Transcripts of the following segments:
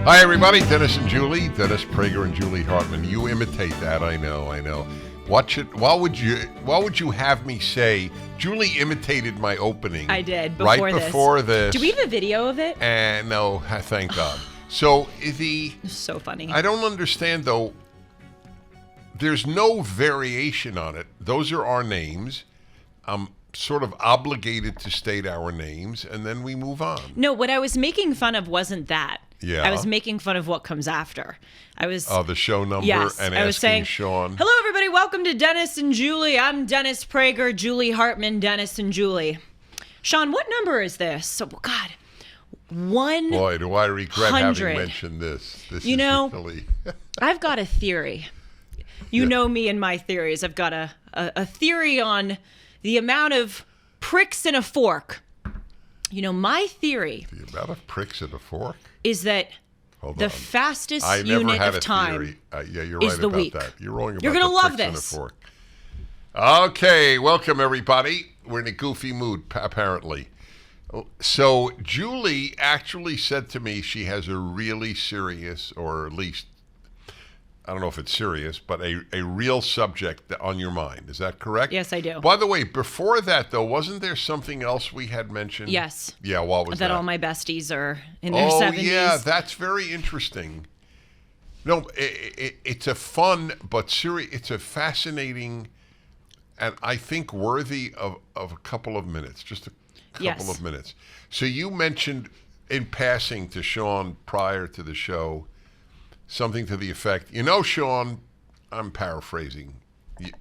Hi, everybody. Dennis and Julie. Dennis Prager and Julie Hartman. You imitate that. I know. Watch it. Why would you have me say Julie imitated my opening? I did right before this. Do we have a video of it? And no, thank God. So So funny. I don't understand though. There's no variation on it. Those are our names. I'm sort of obligated to state our names, and then we move on. No, what I was making fun of wasn't that. Yeah. I was making fun of what comes after. The show number. Yes, and I was saying, Sean. Hello, everybody. Welcome to Dennis and Julie. I'm Dennis Prager, Julie Hartman, Dennis and Julie. Sean, what number is this? Oh, God. Boy, do I regret having mentioned this. You know, I've got a theory. You know me and my theories. I've got a theory on the amount of pricks in a fork. You know, my theory... The amount of pricks in a fork? Is that the fastest unit of time you're is right the about week. that. You're wrong about You're going to love pricks this. in a fork. Okay, welcome, everybody. We're in a goofy mood, apparently. So Julie actually said to me she has a really serious, or at least, I don't know if it's serious, but a real subject on your mind. Is that correct? Yes, I do. By the way, before that, though, wasn't there something else we had mentioned? Yes. Yeah, what was that? That all my besties are in their 70s. Oh, yeah, that's very interesting. No, it's a fun but serious, it's a fascinating and I think worthy of a couple of minutes, just a couple of minutes. So you mentioned in passing to Sean prior to the show something to the effect, Sean, I'm paraphrasing.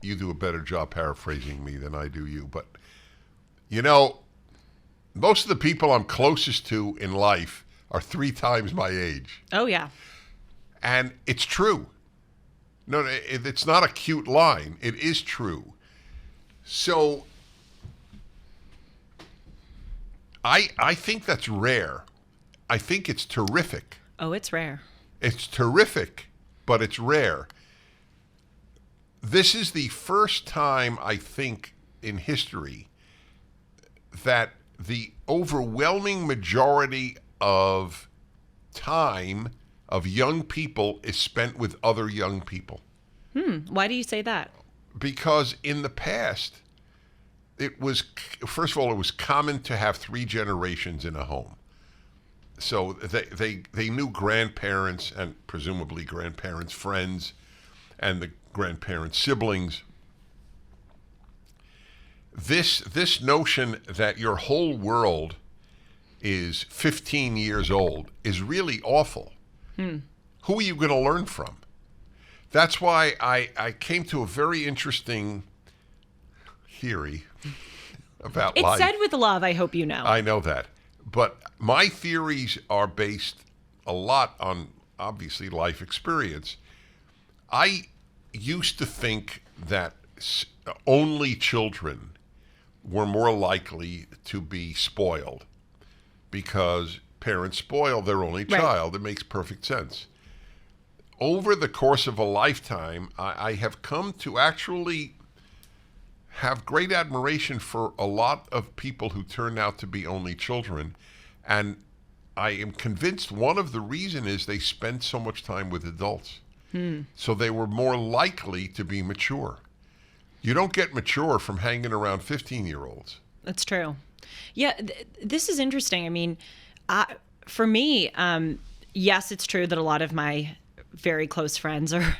You do a better job paraphrasing me than I do you. But, most of the people I'm closest to in life are 3 times my age. Oh, yeah. And it's true. No, it's not a cute line. It is true. So I think that's rare. I think it's terrific. Oh, it's rare. It's terrific, but it's rare. This is the first time, I think, in history that the overwhelming majority of time of young people is spent with other young people. Why do you say that? Because in the past, it was common to have 3 generations in a home. So they knew grandparents and presumably grandparents' friends and the grandparents' siblings. This notion that your whole world is 15 years old is really awful. Who are you going to learn from? That's why I came to a very interesting theory about life. It's said with love, I hope you know. I know that. But my theories are based a lot on, obviously, life experience. I used to think that only children were more likely to be spoiled because parents spoil their only child. Right. It makes perfect sense. Over the course of a lifetime, I have come to actually have great admiration for a lot of people who turn out to be only children. And I am convinced one of the reasons is they spend so much time with adults. So they were more likely to be mature. You don't get mature from hanging around 15-year-olds. That's true. Yeah, this is interesting. I mean, for me, yes, it's true that a lot of my very close friends are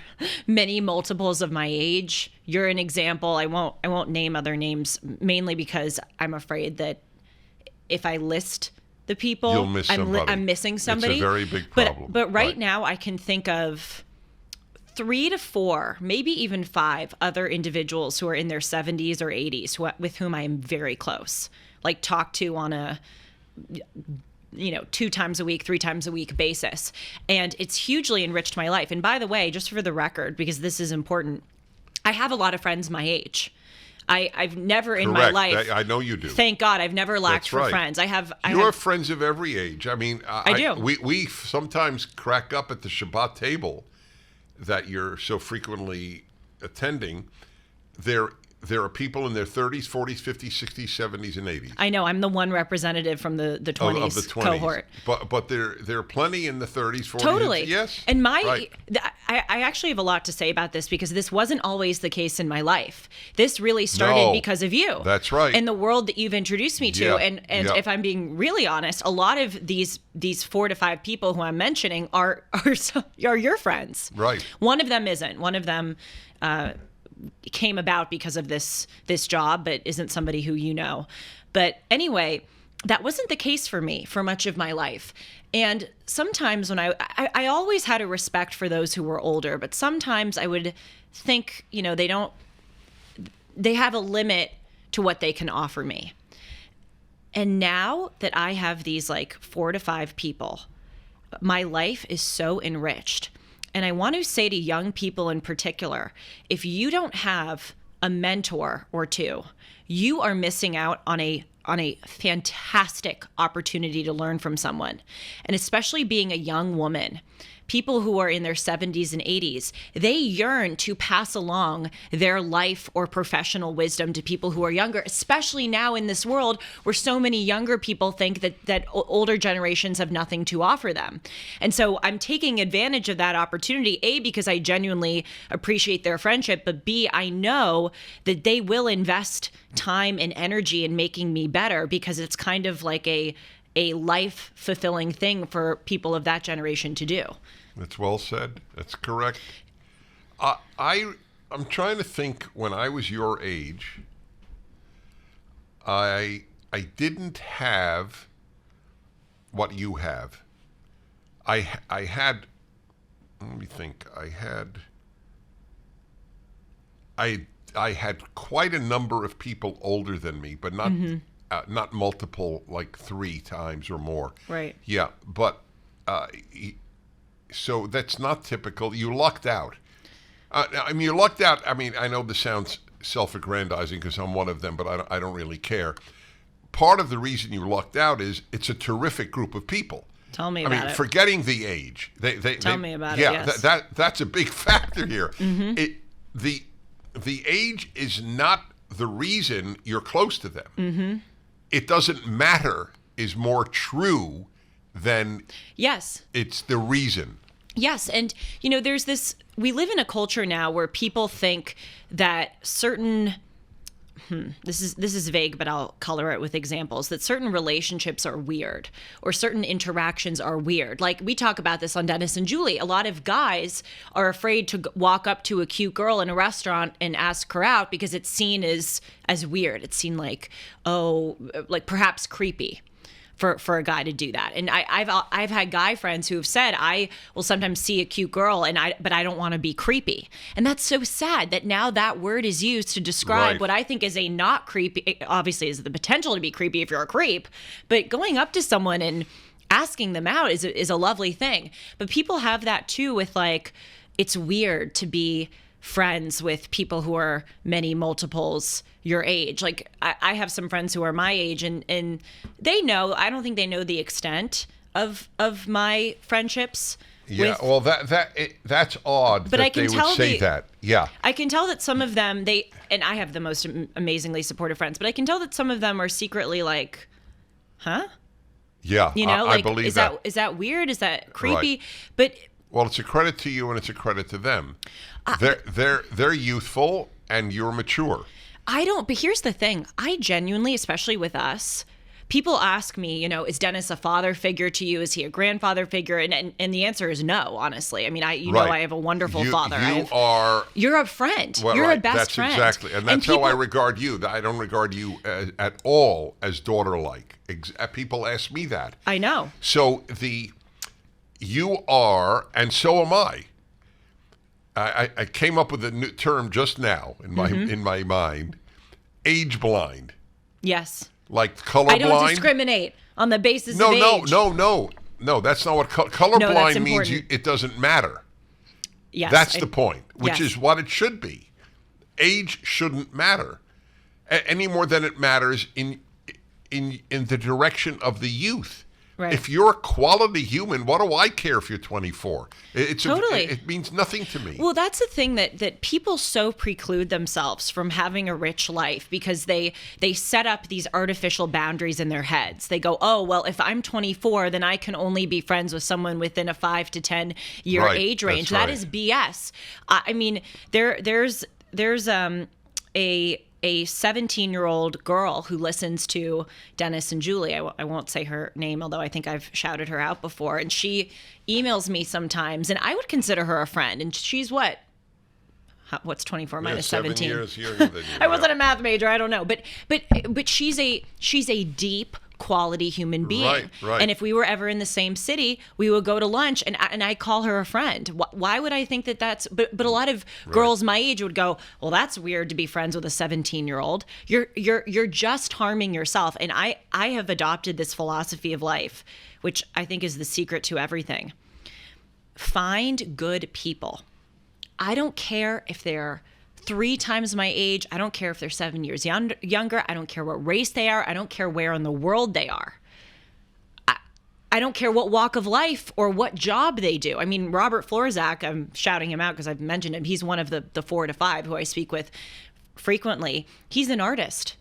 many multiples of my age. You're an example. I won't name other names, mainly because I'm afraid that if I list the people, I'm missing somebody. It's a very big problem. But right now I can think of 3 to 4, maybe even 5 other individuals who are in their 70s or 80s with whom I am very close, like talk to on a 2 times a week, 3 times a week basis. And it's hugely enriched my life. And by the way, just for the record, because this is important, I have a lot of friends my age. I've never in my life. I know you do. Thank God, I've never lacked for friends. I have friends of every age. I mean, I do. We sometimes crack up at the Shabbat table that you're so frequently attending. there are people in their 30s, 40s, 50s, 60s, 70s, and 80s. I know. I'm the one representative from the 20s, of the 20s cohort. But there are plenty in the 30s, 40s. Totally. Yes. And right. I actually have a lot to say about this because this wasn't always the case in my life. This really started because of you. That's right. And the world that you've introduced me to. Yeah. And Yeah. if I'm being really honest, a lot of these 4 to 5 people who I'm mentioning are your friends. Right. One of them isn't. One of them came about because of this job, but isn't somebody who you know. But anyway, that wasn't the case for me for much of my life. And sometimes when I always had a respect for those who were older, but sometimes I would think, they have a limit to what they can offer me. And now that I have these 4 to 5 people, my life is so enriched. And I want to say to young people in particular, if you don't have a mentor or two, you are missing out on a fantastic opportunity to learn from someone. And especially being a young woman, people who are in their 70s and 80s, they yearn to pass along their life or professional wisdom to people who are younger, especially now in this world where so many younger people think that older generations have nothing to offer them. And so I'm taking advantage of that opportunity, A, because I genuinely appreciate their friendship, but B, I know that they will invest time and energy in making me better because it's kind of like a life-fulfilling thing for people of that generation to do. That's well said. That's correct. I'm trying to think when I was your age, I didn't have what you have. I had, let me think, I had quite a number of people older than me, but not multiple, 3 times or more. Right. Yeah, but so that's not typical. You lucked out. You lucked out. I know this sounds self-aggrandizing because I'm one of them, but I don't really care. Part of the reason you lucked out is it's a terrific group of people. Tell me about it. Forgetting the age. Tell me about it, yeah, yes. that's a big factor here. Mm-hmm. The age is not the reason you're close to them. Mm-hmm. It doesn't matter is more true than it's the reason. Yes. And, there's this, we live in a culture now where people think that certain, this is vague, but I'll color it with examples, that certain relationships are weird or certain interactions are weird. Like we talk about this on Dennis and Julie. A lot of guys are afraid to walk up to a cute girl in a restaurant and ask her out because it's seen as weird. It's seen like perhaps creepy for a guy to do that. And I've had guy friends who have said, I will sometimes see a cute girl but I don't want to be creepy. And that's so sad that now that word is used to describe what I think is a not creepy, obviously is the potential to be creepy if you're a creep, but going up to someone and asking them out is a lovely thing. But people have that too with it's weird to be friends with people who are many multiples your age. I have some friends who are my age and they know, I don't think they know the extent of my friendships. Yeah, well, that's odd but that I can they tell would say that. Yeah. I can tell that some of them, and I have the most amazingly supportive friends, but I can tell that some of them are secretly huh? Yeah, I believe that. Is that weird? Is that creepy? Right. But well, it's a credit to you and it's a credit to them. They're youthful and you're mature. But here's the thing. I genuinely, especially with us, people ask me, is Dennis a father figure to you? Is he a grandfather figure? And the answer is no, honestly. I have a wonderful father. You're a friend. Well, you're a best that's friend. Exactly. And that's how I regard you. I don't regard you at all as daughter-like. People ask me that. I know. So you are, and so am I. I came up with a new term just now in my mind, age blind. Yes. Like colorblind. I don't discriminate on the basis of age. No. That's not what colorblind means. It doesn't matter. Yes. That's the point, which is what it should be. Age shouldn't matter any more than it matters in the direction of the youth. Right. If you're a quality human, what do I care if you're 24? Totally. It means nothing to me. Well, that's the thing that people so preclude themselves from having a rich life because they set up these artificial boundaries in their heads. They go, oh, well, if I'm 24, then I can only be friends with someone within a 5 to 10 year Right, age range. that's That right. is BS. I mean, there's a 17-year-old girl who listens to Dennis and Julie. I won't say her name, although I think I've shouted her out before. And she emails me sometimes, and I would consider her a friend. And she's what's 24 minus 17? 7 years younger than you. I wasn't a math major. I don't know. But she's a deep quality human being. Right. And if we were ever in the same city, we would go to lunch and I call her a friend. Why would I think that that's, but a lot of girls my age would go, well, that's weird to be friends with a 17-year-old. You're just harming yourself. And I have adopted this philosophy of life, which I think is the secret to everything. Find good people. I don't care if they're 3 times my age. I don't care if they're 7 years younger. I don't care what race they are. I don't care where in the world they are. I don't care what walk of life or what job they do. I mean, Robert Florzak, I'm shouting him out because I've mentioned him. He's one of the 4 to 5 who I speak with frequently. He's an artist.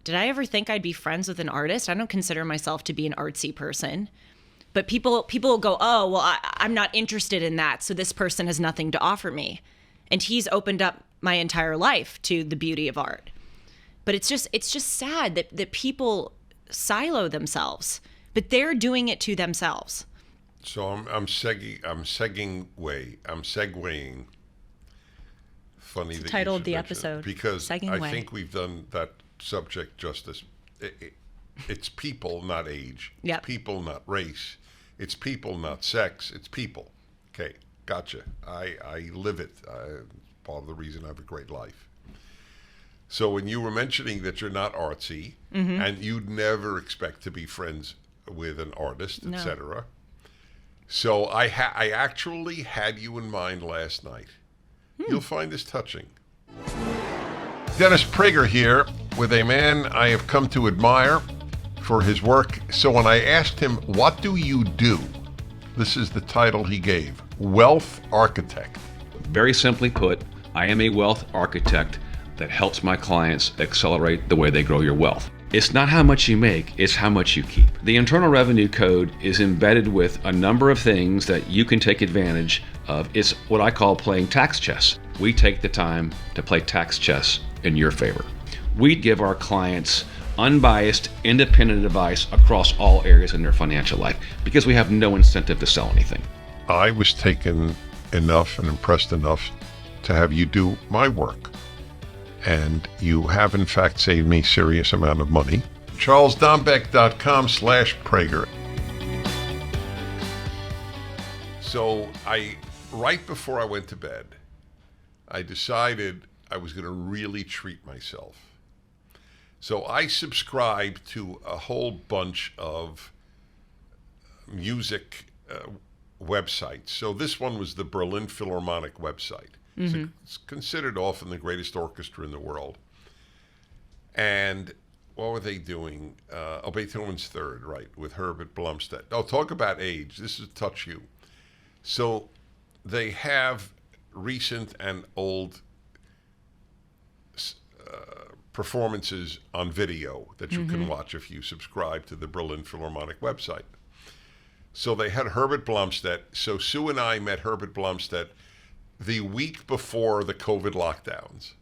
Did I ever think I'd be friends with an artist? I don't consider myself to be an artsy person. But people will go, oh, well, I'm not interested in that, so this person has nothing to offer me. And he's opened up my entire life to the beauty of art. But it's just sad that people silo themselves, but they're doing it to themselves. So I'm segueing. Funny It's the that title you of the should mention it, episode. because Segging I way. think we've done that subject justice. It's people, not age. Yep. It's people, not race. It's people, not sex. It's people. Okay, gotcha. I live it. Part of the reason I have a great life. So when you were mentioning that you're not artsy and you'd never expect to be friends with an artist, No. etc. So I actually had you in mind last night. You'll find this touching. Dennis Prager here with a man I have come to admire for his work. So when I asked him, what do you do? This is the title he gave, Wealth Architect. Very simply put, I am a wealth architect that helps my clients accelerate the way they grow your wealth. It's not how much you make, it's how much you keep. The Internal Revenue Code is embedded with a number of things that you can take advantage of. It's what I call playing tax chess. We take the time to play tax chess in your favor. We give our clients unbiased, independent advice across all areas in their financial life because we have no incentive to sell anything. I was taken enough and impressed enough to have you do my work. And you have, in fact, saved me a serious amount of money. CharlesDombeck.com/Prager. So right before I went to bed, I decided I was going to really treat myself. So I subscribed to a whole bunch of music websites. So this one was the Berlin Philharmonic website. It's considered often the greatest orchestra in the world. And what were they doing? Beethoven's Third, right, with Herbert Blomstedt. Oh, talk about age. This is touch you. So they have recent and old performances on video that you can watch if you subscribe to the Berlin Philharmonic website. So they had Herbert Blomstedt. So Sue and I met Herbert Blomstedt the week before the COVID lockdowns.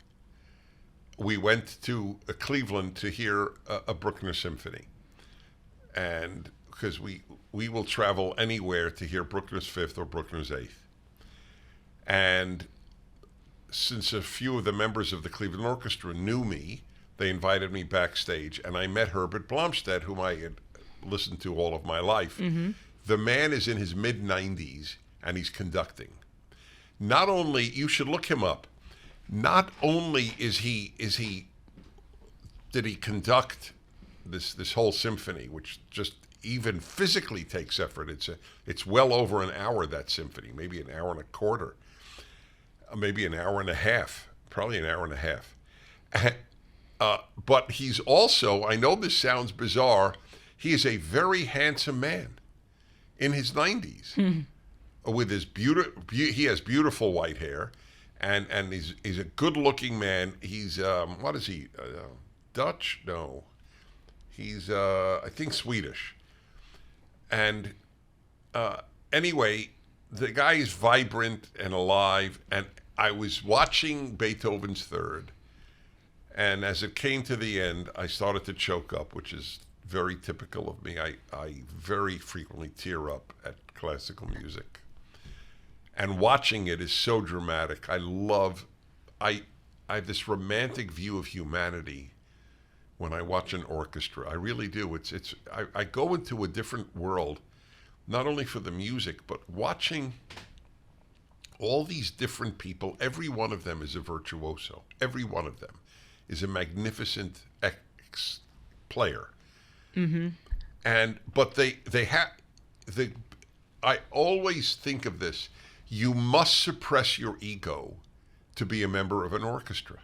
We went to Cleveland to hear a Bruckner symphony. And because we will travel anywhere to hear Bruckner's Fifth or Bruckner's Eighth. And since a few of the members of the Cleveland Orchestra knew me, they invited me backstage, and I met Herbert Blomstedt, whom I had listened to all of my life. The man is in his mid-90s, and he's conducting. Not only, you should look him up, not only did he conduct this whole symphony, which just even physically takes effort. It's well over an hour, that symphony, maybe an hour and a quarter, maybe an hour and a half, probably an hour and a half. But he's also, I know this sounds bizarre, He is a very handsome man in his 90s. With his he has beautiful white hair, and he's a good-looking man. He's what is he? Dutch? No, he's I think Swedish. And anyway, the guy is vibrant and alive. And I was watching Beethoven's Third, and as it came to the end, I started to choke up, which is very typical of me. I very frequently tear up at classical music. And watching it is so dramatic. I have this romantic view of humanity when I watch an orchestra. I really do. I go into a different world, not only for the music, but watching all these different people. Every one of them is a virtuoso. Every one of them is a magnificent player. But they have I always think of this. You must suppress your ego to be a member of an orchestra.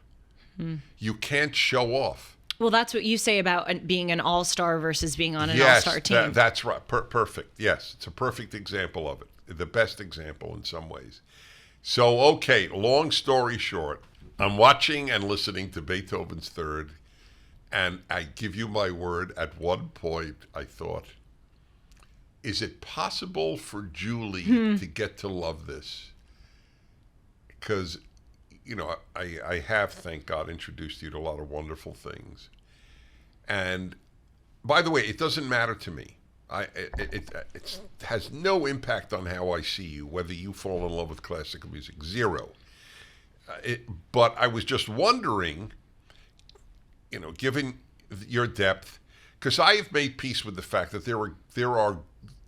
You can't show off. Well, that's what you say about being an all-star versus being on an all-star team. That's right. Perfect. Yes, it's a perfect example of it. The best example in some ways. So, okay, long story short, I'm watching and listening to Beethoven's Third, and I give you my word, at one point I thought, is it possible for Julie to get to love this? Because, I have, thank God, introduced you to a lot of wonderful things. And by the way, it doesn't matter to me. It has no impact on how I see you, whether you fall in love with classical music. Zero. But I was just wondering, given your depth, because I have made peace with the fact that there are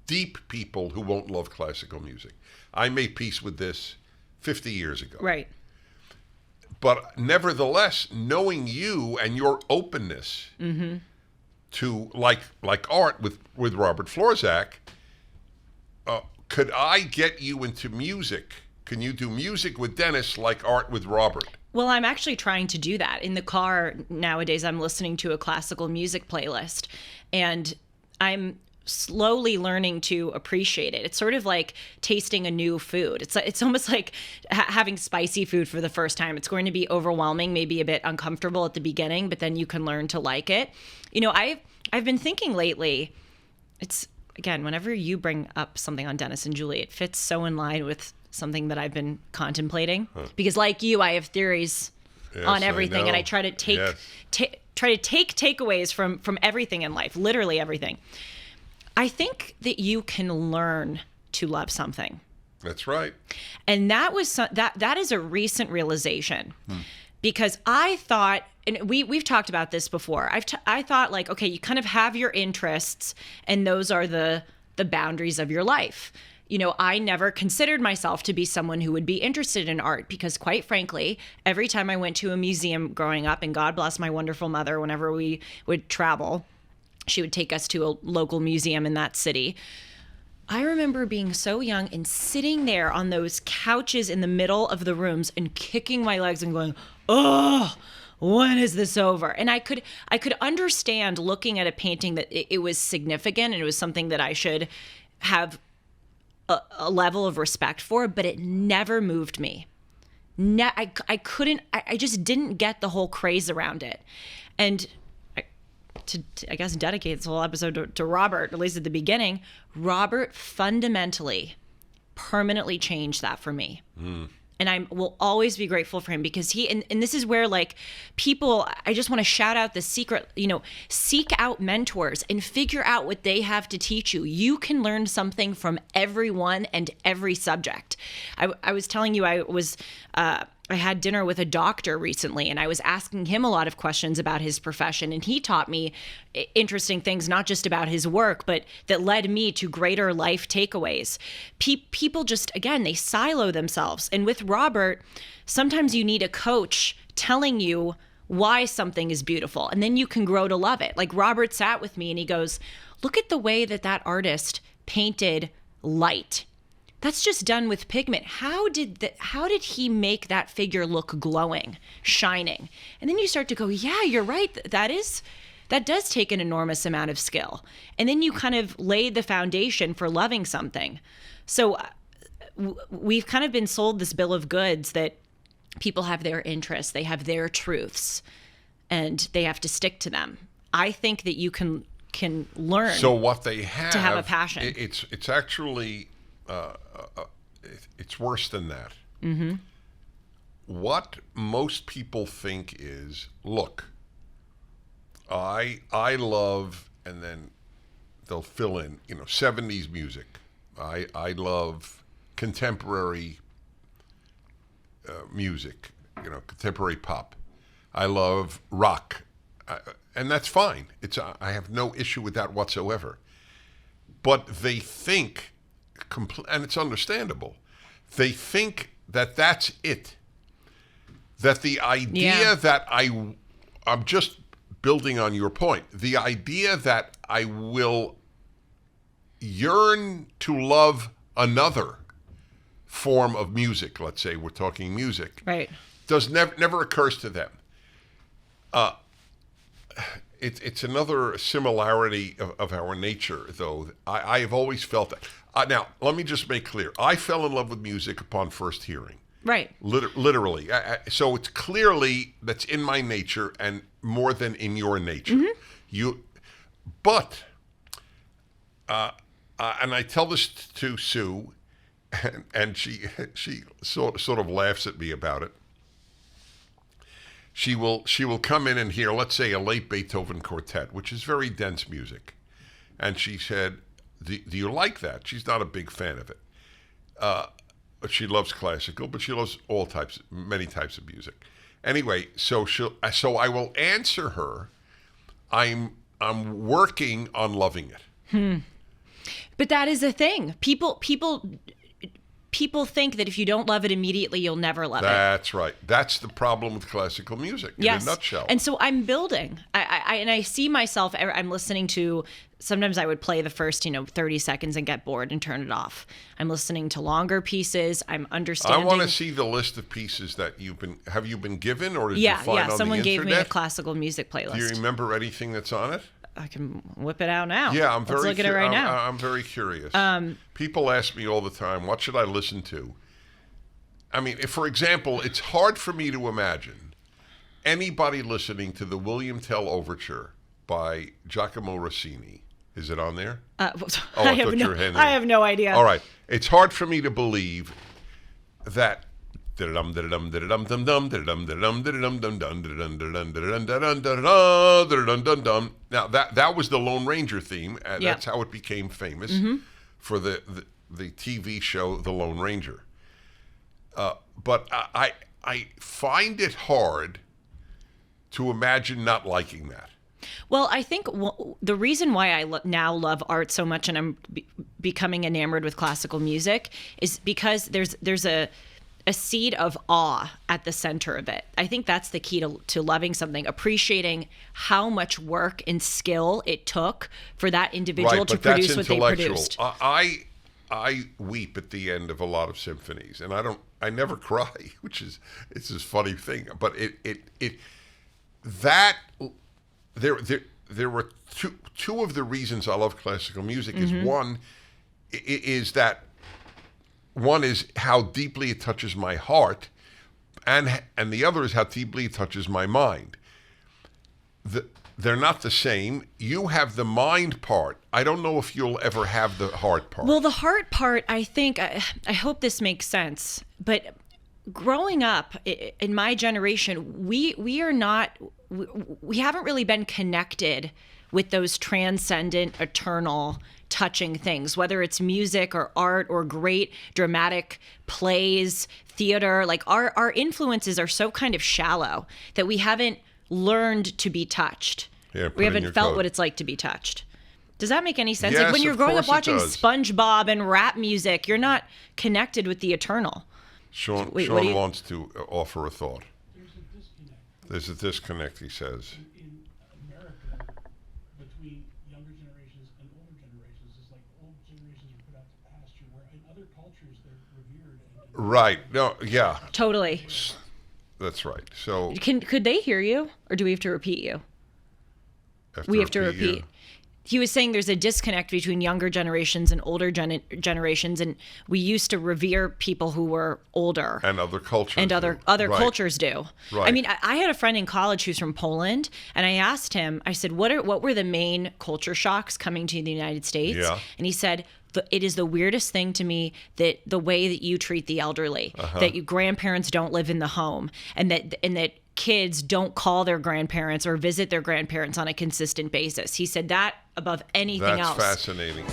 deep people who won't love classical music. I made peace with this 50 years ago. Right. But nevertheless, knowing you and your openness to like art with Robert Florzak, could I get you into music? Can you do music with Dennis like art with Robert? Well, I'm actually trying to do that. In the car nowadays, I'm listening to a classical music playlist, and I'm slowly learning to appreciate it. It's sort of like tasting a new food. It's almost like having spicy food for the first time. It's going to be overwhelming, maybe a bit uncomfortable at the beginning, but then you can learn to like it. I've been thinking lately, it's, again, whenever you bring up something on Dennis and Julie, it fits so in line with something that I've been contemplating. Because like you, I have theories on everything, and I try to take takeaways from everything in life, literally everything. I think that you can learn to love something. That's right. And that is a recent realization, because I thought, and we've talked about this before. I thought, like, okay, you kind of have your interests, and those are the boundaries of your life. I never considered myself to be someone who would be interested in art, because quite frankly, every time I went to a museum growing up, and God bless my wonderful mother, whenever we would travel, she would take us to a local museum in that city. I remember being so young and sitting there on those couches in the middle of the rooms and kicking my legs and going, oh, when is this over? And I could understand looking at a painting that it was significant and it was something that I should have a level of respect for, but it never moved me. I just didn't get the whole craze around it. And to I guess dedicate this whole episode to Robert, at least at the beginning, Robert fundamentally, permanently changed that for me. And I will always be grateful for him, because and this is where, like, people, I just want to shout out the secret, seek out mentors and figure out what they have to teach you. You can learn something from everyone and every subject. I was telling you, I had dinner with a doctor recently, and I was asking him a lot of questions about his profession, and he taught me interesting things, not just about his work, but that led me to greater life takeaways. People just, again, they silo themselves. And with Robert, sometimes you need a coach telling you why something is beautiful, and then you can grow to love it. Like, Robert sat with me and he goes, look at the way that artist painted light. That's just done with pigment. How did he make that figure look glowing, shining? And then you start to go, yeah, you're right. That's that does take an enormous amount of skill. And then you kind of lay the foundation for loving something. So we've kind of been sold this bill of goods that people have their interests, they have their truths, and they have to stick to them. I think that you can learn. So what they have to have a passion. It's actually it's worse than that. Mm-hmm. What most people think is, look, I love, and then they'll fill in, 70s music. I love contemporary music, contemporary pop. I love rock, and that's fine. I have no issue with that whatsoever. But they think, and it's understandable, they think that that's it. That the idea that I'm just building on your point, the idea that I will yearn to love another form of music, let's say we're talking music, right, never occurs to them. It's another similarity of our nature, though. I have always felt that. Now, let me just make clear. I fell in love with music upon first hearing. Right. Literally. So it's clearly that's in my nature and more than in your nature. Mm-hmm. But I tell this to Sue, and she sort of laughs at me about it. She will come in and hear, let's say, a late Beethoven quartet, which is very dense music, and she said, "Do you like that?" She's not a big fan of it. She loves classical, but she loves many types of music. Anyway, so I will answer her. I'm working on loving it. But that is the thing. People think that if you don't love it immediately, you'll never love it. That's right. That's the problem with classical music in a nutshell. And so I'm building. I see myself. I'm listening to. Sometimes I would play the first 30 seconds and get bored and turn it off. I'm listening to longer pieces. I'm understanding. I want to see the list of pieces that have you been given, or did you find on the internet? Someone gave me a classical music playlist. Do you remember anything that's on it? I can whip it out now. Yeah, Let's look at it right now. I'm very curious. People ask me all the time, what should I listen to? I mean, for example, it's hard for me to imagine anybody listening to the William Tell Overture by Giacomo Rossini. Is it on there? I have no idea. All right. It's hard for me to believe that now that was the Lone Ranger theme, and that's how it became famous for the TV show The Lone Ranger. But I find it hard to imagine not liking that. Well, I think the reason why I now love art so much and I'm becoming enamored with classical music is because there's a seed of awe at the center of it. I think that's the key to loving something, appreciating how much work and skill it took for that individual to produce what they produced. I weep at the end of a lot of symphonies, and I never cry, it's this funny thing. But there were two of the reasons I love classical music. One is how deeply it touches my heart, and the other is how deeply it touches my mind. They're not the same. You have the mind part. I don't know if you'll ever have the heart part. Well, the heart part, I think, I hope this makes sense, but growing up in my generation, we haven't really been connected with those transcendent, eternal, touching things, whether it's music or art or great dramatic plays, theater. Like our influences are so kind of shallow that we haven't learned to be touched. Yeah, we haven't felt what it's like to be touched. Does that make any sense? Yes, like when you're growing up watching does. SpongeBob and rap music, you're not connected with the eternal. Sean wants to offer a thought. There's a disconnect, he says. In America, between younger generations and older generations, it's like old generations are put out to pasture, where in other cultures they're revered. Right. No. Yeah. Totally. That's right. So could they hear you, or do we have to repeat you? we have to repeat. He was saying there's a disconnect between younger generations and older generations, and we used to revere people who were older. And other cultures. And other Right. cultures do. Right. I mean, I had a friend in college who's from Poland, and I asked him, I said, what were the main culture shocks coming to the United States? Yeah. And he said, it is the weirdest thing to me that the way that you treat the elderly, that your grandparents don't live in the home, and that kids don't call their grandparents or visit their grandparents on a consistent basis. He said that above anything else. That's fascinating.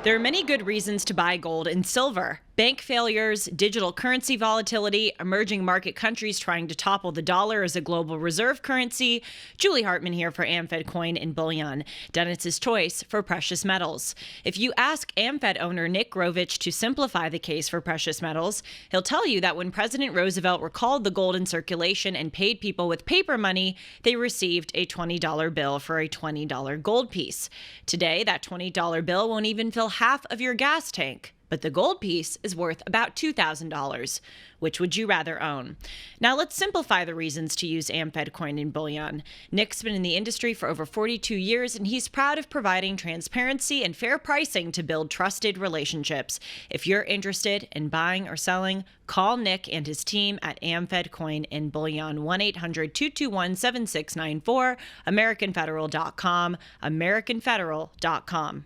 There are many good reasons to buy gold and silver. Bank failures, digital currency volatility, emerging market countries trying to topple the dollar as a global reserve currency. Julie Hartman here for AmFed Coin and Bullion, Dennis's choice for precious metals. If you ask AmFed owner Nick Grovich to simplify the case for precious metals, he'll tell you that when President Roosevelt recalled the gold in circulation and paid people with paper money, they received a $20 bill for a $20 gold piece. Today, that $20 bill won't even fill half of your gas tank. But the gold piece is worth about $2,000. Which would you rather own? Now let's simplify the reasons to use AmFed Coin and Bullion. Nick's been in the industry for over 42 years, and he's proud of providing transparency and fair pricing to build trusted relationships. If you're interested in buying or selling, call Nick and his team at AmFed Coin and Bullion, 1-800-221-7694, AmericanFederal.com, AmericanFederal.com.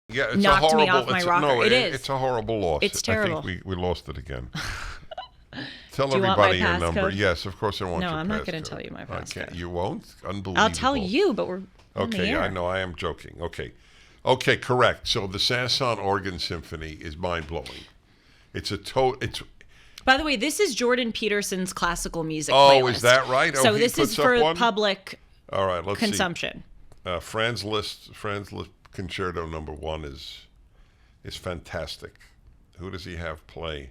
Yeah, it's Knocked a horrible, me off my rocker. No, It is. It's a horrible loss. It's terrible. I think we lost it again. Tell Do you want my everybody your number. passcode? Yes, of course I want No, your I'm not going passcode. to tell you my I passcode. can't. You won't? Unbelievable. I'll tell you, but we're on the Okay, air. I know. I am joking. Okay, correct. So the Sasson Organ Symphony is mind-blowing. It's By the way, this is Jordan Peterson's classical music Oh, playlist. is that right? So he this is puts up for one? public All right, let's consumption. see. Franz Liszt Concerto No. 1 is fantastic. Who does he have play?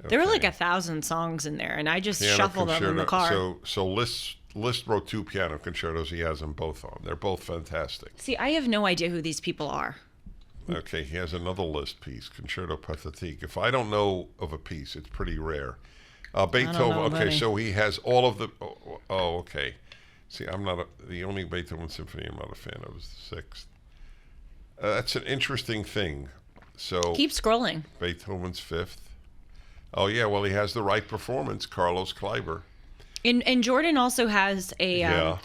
There were Okay. like 1,000 songs in there, and I just Piano shuffled them in the car. So Liszt wrote 2 piano concertos. He has them both on. They're both fantastic. See, I have no idea who these people are. Okay, he has another Liszt piece, Concerto Pathétique. If I don't know of a piece, it's pretty rare. Beethoven. know of Okay, any. so he has all of the. Oh, okay. See, I'm not the only Beethoven symphony I'm not a fan of is the 6th. That's an interesting thing. So Keep scrolling. Beethoven's 5th. Oh yeah, well he has the right performance, Carlos Kleiber. And Jordan also has a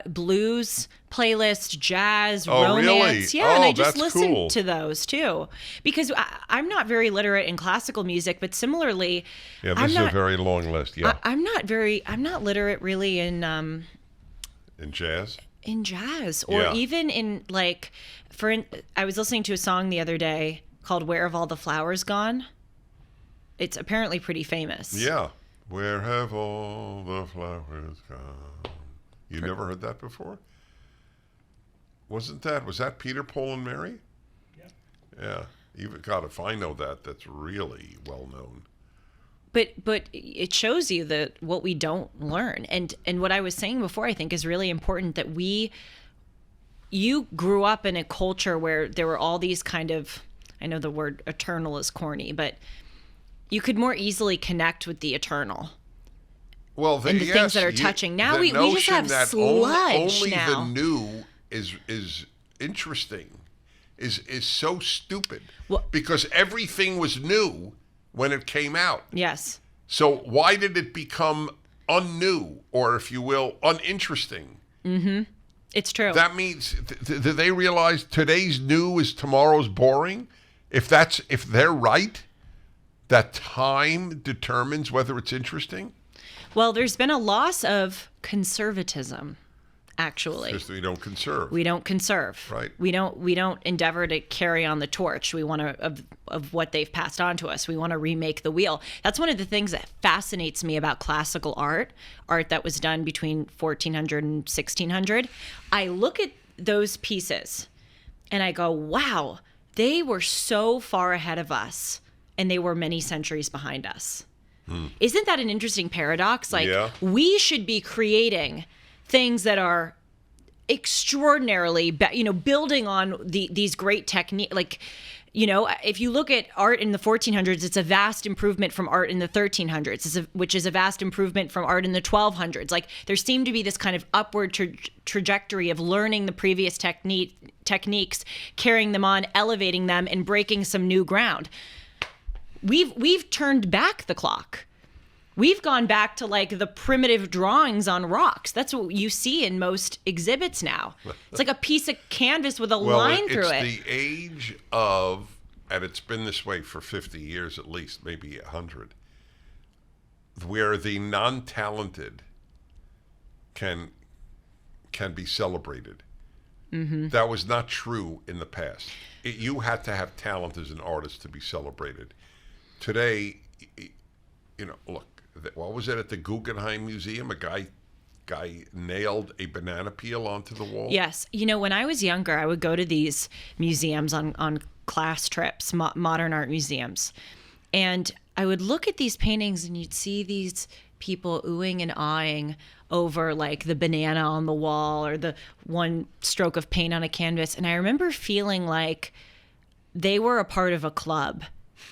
blues playlist, jazz, Oh, romance. really? Yeah, and Oh, I just that's listened cool. to those too, because I'm not very literate in classical music, but similarly, Yeah, this I'm is not, a very long list. Yeah, I'm not literate really in jazz. jazz or Yeah. even in like I was listening to a song the other day called "Where Have All the Flowers Gone." It's apparently pretty famous. Yeah. Where have all the flowers gone? You never heard that before? Was that Peter, Paul, and Mary? Yeah. Yeah. Even God, if I know that, that's really well known. But it shows you that what we don't learn, and what I was saying before, I think is really important, that you grew up in a culture where there were all these kind of, I know the word eternal is corny, but you could more easily connect with the eternal. Well, And the things that are touching. Now the we just notion have that sludge only now. the new is interesting is so stupid. Well- because everything was new when it came out. Yes. So why did it become unnew, or if you will, uninteresting? It's true. That means do they realize today's new is tomorrow's boring? If they're right, that time determines whether it's interesting. Well, there's been a loss of conservatism, actually. Because we don't conserve. We don't conserve. Right. We don't endeavor to carry on the torch. We want to of what they've passed on to us. We want to remake the wheel. That's one of the things that fascinates me about classical art that was done between 1400 and 1600. I look at those pieces and I go, wow, they were so far ahead of us and they were many centuries behind us. Isn't that an interesting paradox? Like, Yeah. we should be creating things that are extraordinarily, building on these great techniques. Like, if you look at art in the 1400s, it's a vast improvement from art in the 1300s, which is a vast improvement from art in the 1200s. Like, there seemed to be this kind of upward trajectory of learning the previous techniques, carrying them on, elevating them, and breaking some new ground. We've turned back the clock. We've gone back to like the primitive drawings on rocks. That's what you see in most exhibits now. It's like a piece of canvas with a line through it. It's the age of, and it's been this way for 50 years at least, maybe 100, where the non-talented can be celebrated. Mm-hmm. That was not true in the past. You had to have talent as an artist to be celebrated. Today, look, what was it at the Guggenheim Museum? A guy nailed a banana peel onto the wall. Yes. When I was younger, I would go to these museums on class trips, modern art museums. And I would look at these paintings and you'd see these people oohing and aahing over like the banana on the wall or the one stroke of paint on a canvas. And I remember feeling like they were a part of a club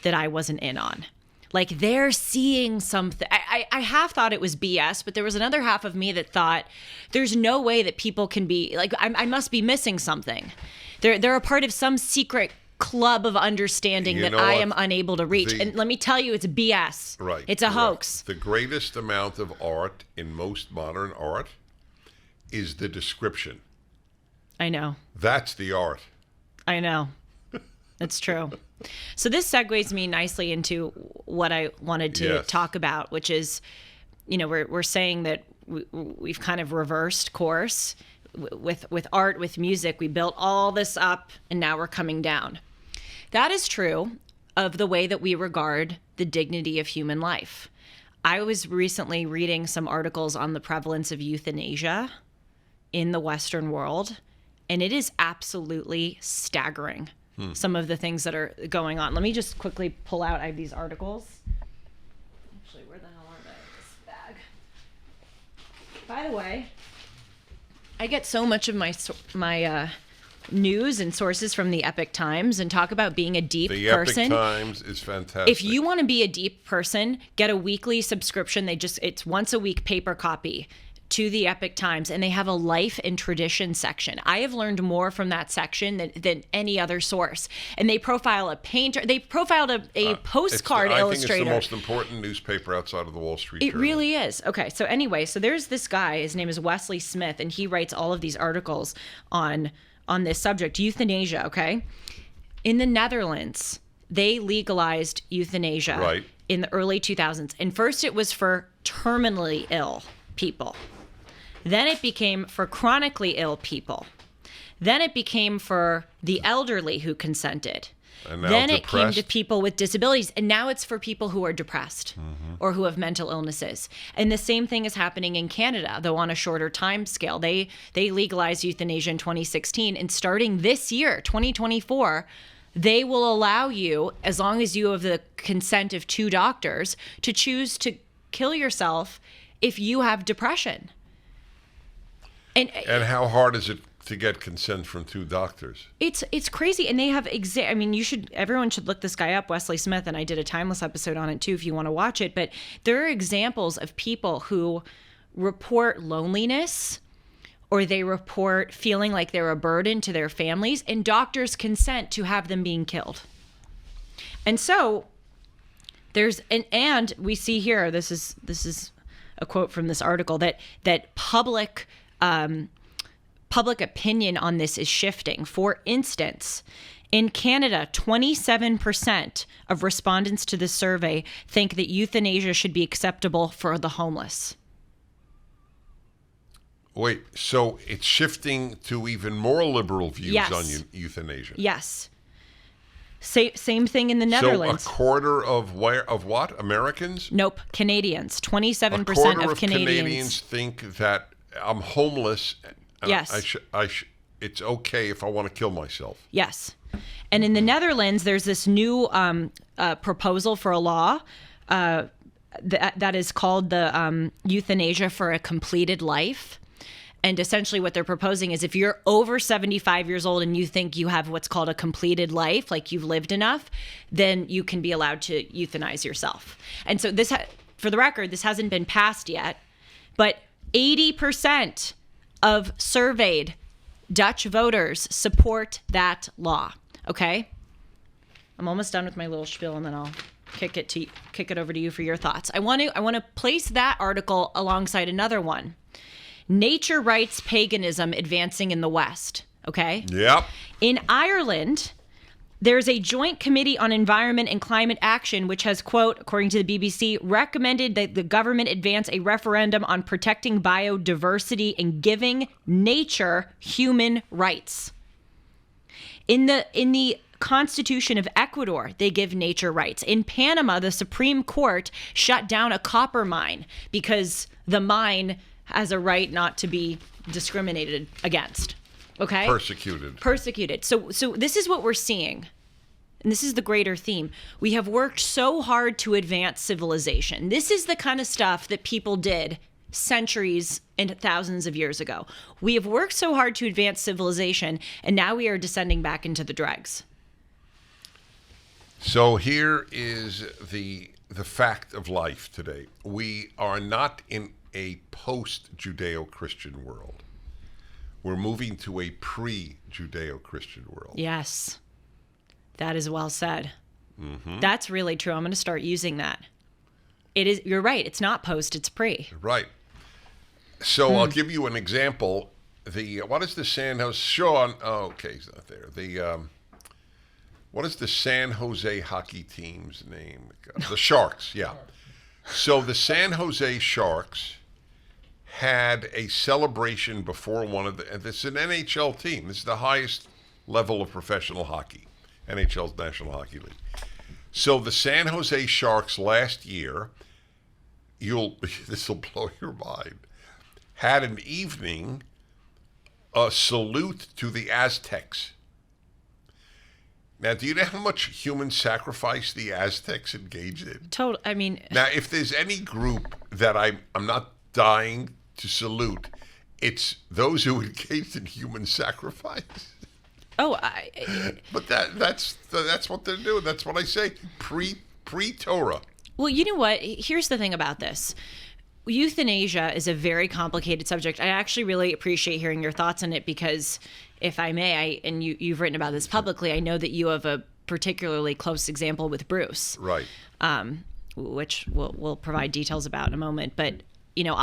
that I wasn't in on. Like they're seeing something. I half thought it was BS, but there was another half of me that thought there's no way that people can be like, I must be missing something. They're a part of some secret club of understanding that I am unable to reach. And let me tell you, it's BS. Right. It's a hoax. The greatest amount of art in most modern art is the description. I know. That's the art. I know. It's true. So this segues me nicely into what I wanted to talk about, which is, we're saying that we've kind of reversed course with art, with music. We built all this up and now we're coming down. That is true of the way that we regard the dignity of human life. I was recently reading some articles on the prevalence of euthanasia in the Western world, and it is absolutely staggering. Some of the things that are going on. Let me just quickly pull out. I have these articles. Actually, where the hell are they? This bag. By the way, I get so much of my news and sources from the Epic Times and talk about being a deep person. The Epic Times is fantastic. If you want to be a deep person, get a weekly subscription. It's once a week paper copy to the Epic Times, and they have a life and tradition section. I have learned more from that section than any other source. And they profile a painter. They profiled a postcard illustrator. I think it's the most important newspaper outside of the Wall Street Journal. It really is. Okay, so anyway, so there's this guy. His name is Wesley Smith, and he writes all of these articles on this subject, euthanasia, okay? In the Netherlands, they legalized euthanasia in the early 2000s. And first it was for terminally ill people. Then it became for chronically ill people. Then it became for the elderly who consented. Then it came to people with disabilities. And now it's for people who are depressed or who have mental illnesses. And the same thing is happening in Canada, though on a shorter time scale. They legalized euthanasia in 2016. And starting this year, 2024, they will allow you, as long as you have the consent of 2 doctors, to choose to kill yourself if you have depression. And how hard is it to get consent from 2 doctors? It's crazy, and they have everyone should look this guy up, Wesley Smith, and I did a Timeless episode on it too if you want to watch it. But there are examples of people who report loneliness, or they report feeling like they're a burden to their families, and doctors consent to have them being killed. And so there's and we see here, this is a quote from this article, that public opinion on this is shifting. For instance, in Canada, 27% of respondents to this survey think that euthanasia should be acceptable for the homeless. Wait, so it's shifting to even more liberal views on euthanasia? Yes. Same thing in the Netherlands. So a quarter of what? Americans? Nope, Canadians. 27% of Canadians think that I'm homeless. Yes. It's okay if I want to kill myself. Yes. And in the Netherlands, there's this new proposal for a law that is called the euthanasia for a completed life. And essentially what they're proposing is if you're over 75 years old and you think you have what's called a completed life, like you've lived enough, then you can be allowed to euthanize yourself. And so this, for the record, this hasn't been passed yet, but 80% of surveyed Dutch voters support that law. Okay? I'm almost done with my little spiel, and then I'll kick it over to you for your thoughts. I want to place that article alongside another one. Nature rights paganism advancing in the West. Okay? Yep. In Ireland, there's a joint committee on environment and climate action, which has, quote, according to the BBC, recommended that the government advance a referendum on protecting biodiversity and giving nature human rights. In the Constitution of Ecuador, they give nature rights. In Panama, the Supreme Court shut down a copper mine because the mine has a right not to be discriminated against. Okay? Persecuted. So this is what we're seeing. And this is the greater theme. We have worked so hard to advance civilization. This is the kind of stuff that people did centuries and thousands of years ago. We have worked so hard to advance civilization, and now we are descending back into the dregs. So here is the fact of life today. We are not in a post-Judeo-Christian world. We're moving to a pre-Judeo-Christian world. Yes. That is well said. Mm-hmm. That's really true. I'm going to start using that. It is. You're right. It's not post, it's pre. Right. So I'll give you an example. What is the San Jose? Sean. Oh, okay, he's not there. What is the San Jose hockey team's name? The Sharks. Yeah. So the San Jose Sharks had a celebration before this is an NHL team. This is the highest level of professional hockey, NHL's National Hockey League. So the San Jose Sharks last year, this will blow your mind, had an evening, a salute to the Aztecs. Now, do you know how much human sacrifice the Aztecs engaged in? I mean, now, if there's any group that I'm not dying to salute, it's those who engaged in human sacrifice. Oh, but that's what they're doing. That's what I say. Pre-Torah. Well, you know what? Here's the thing about this. Euthanasia is a very complicated subject. I actually really appreciate hearing your thoughts on it because, if I may, and you've written about this publicly, I know that you have a particularly close example with Bruce. Right. Which we'll provide details about in a moment. But, you know,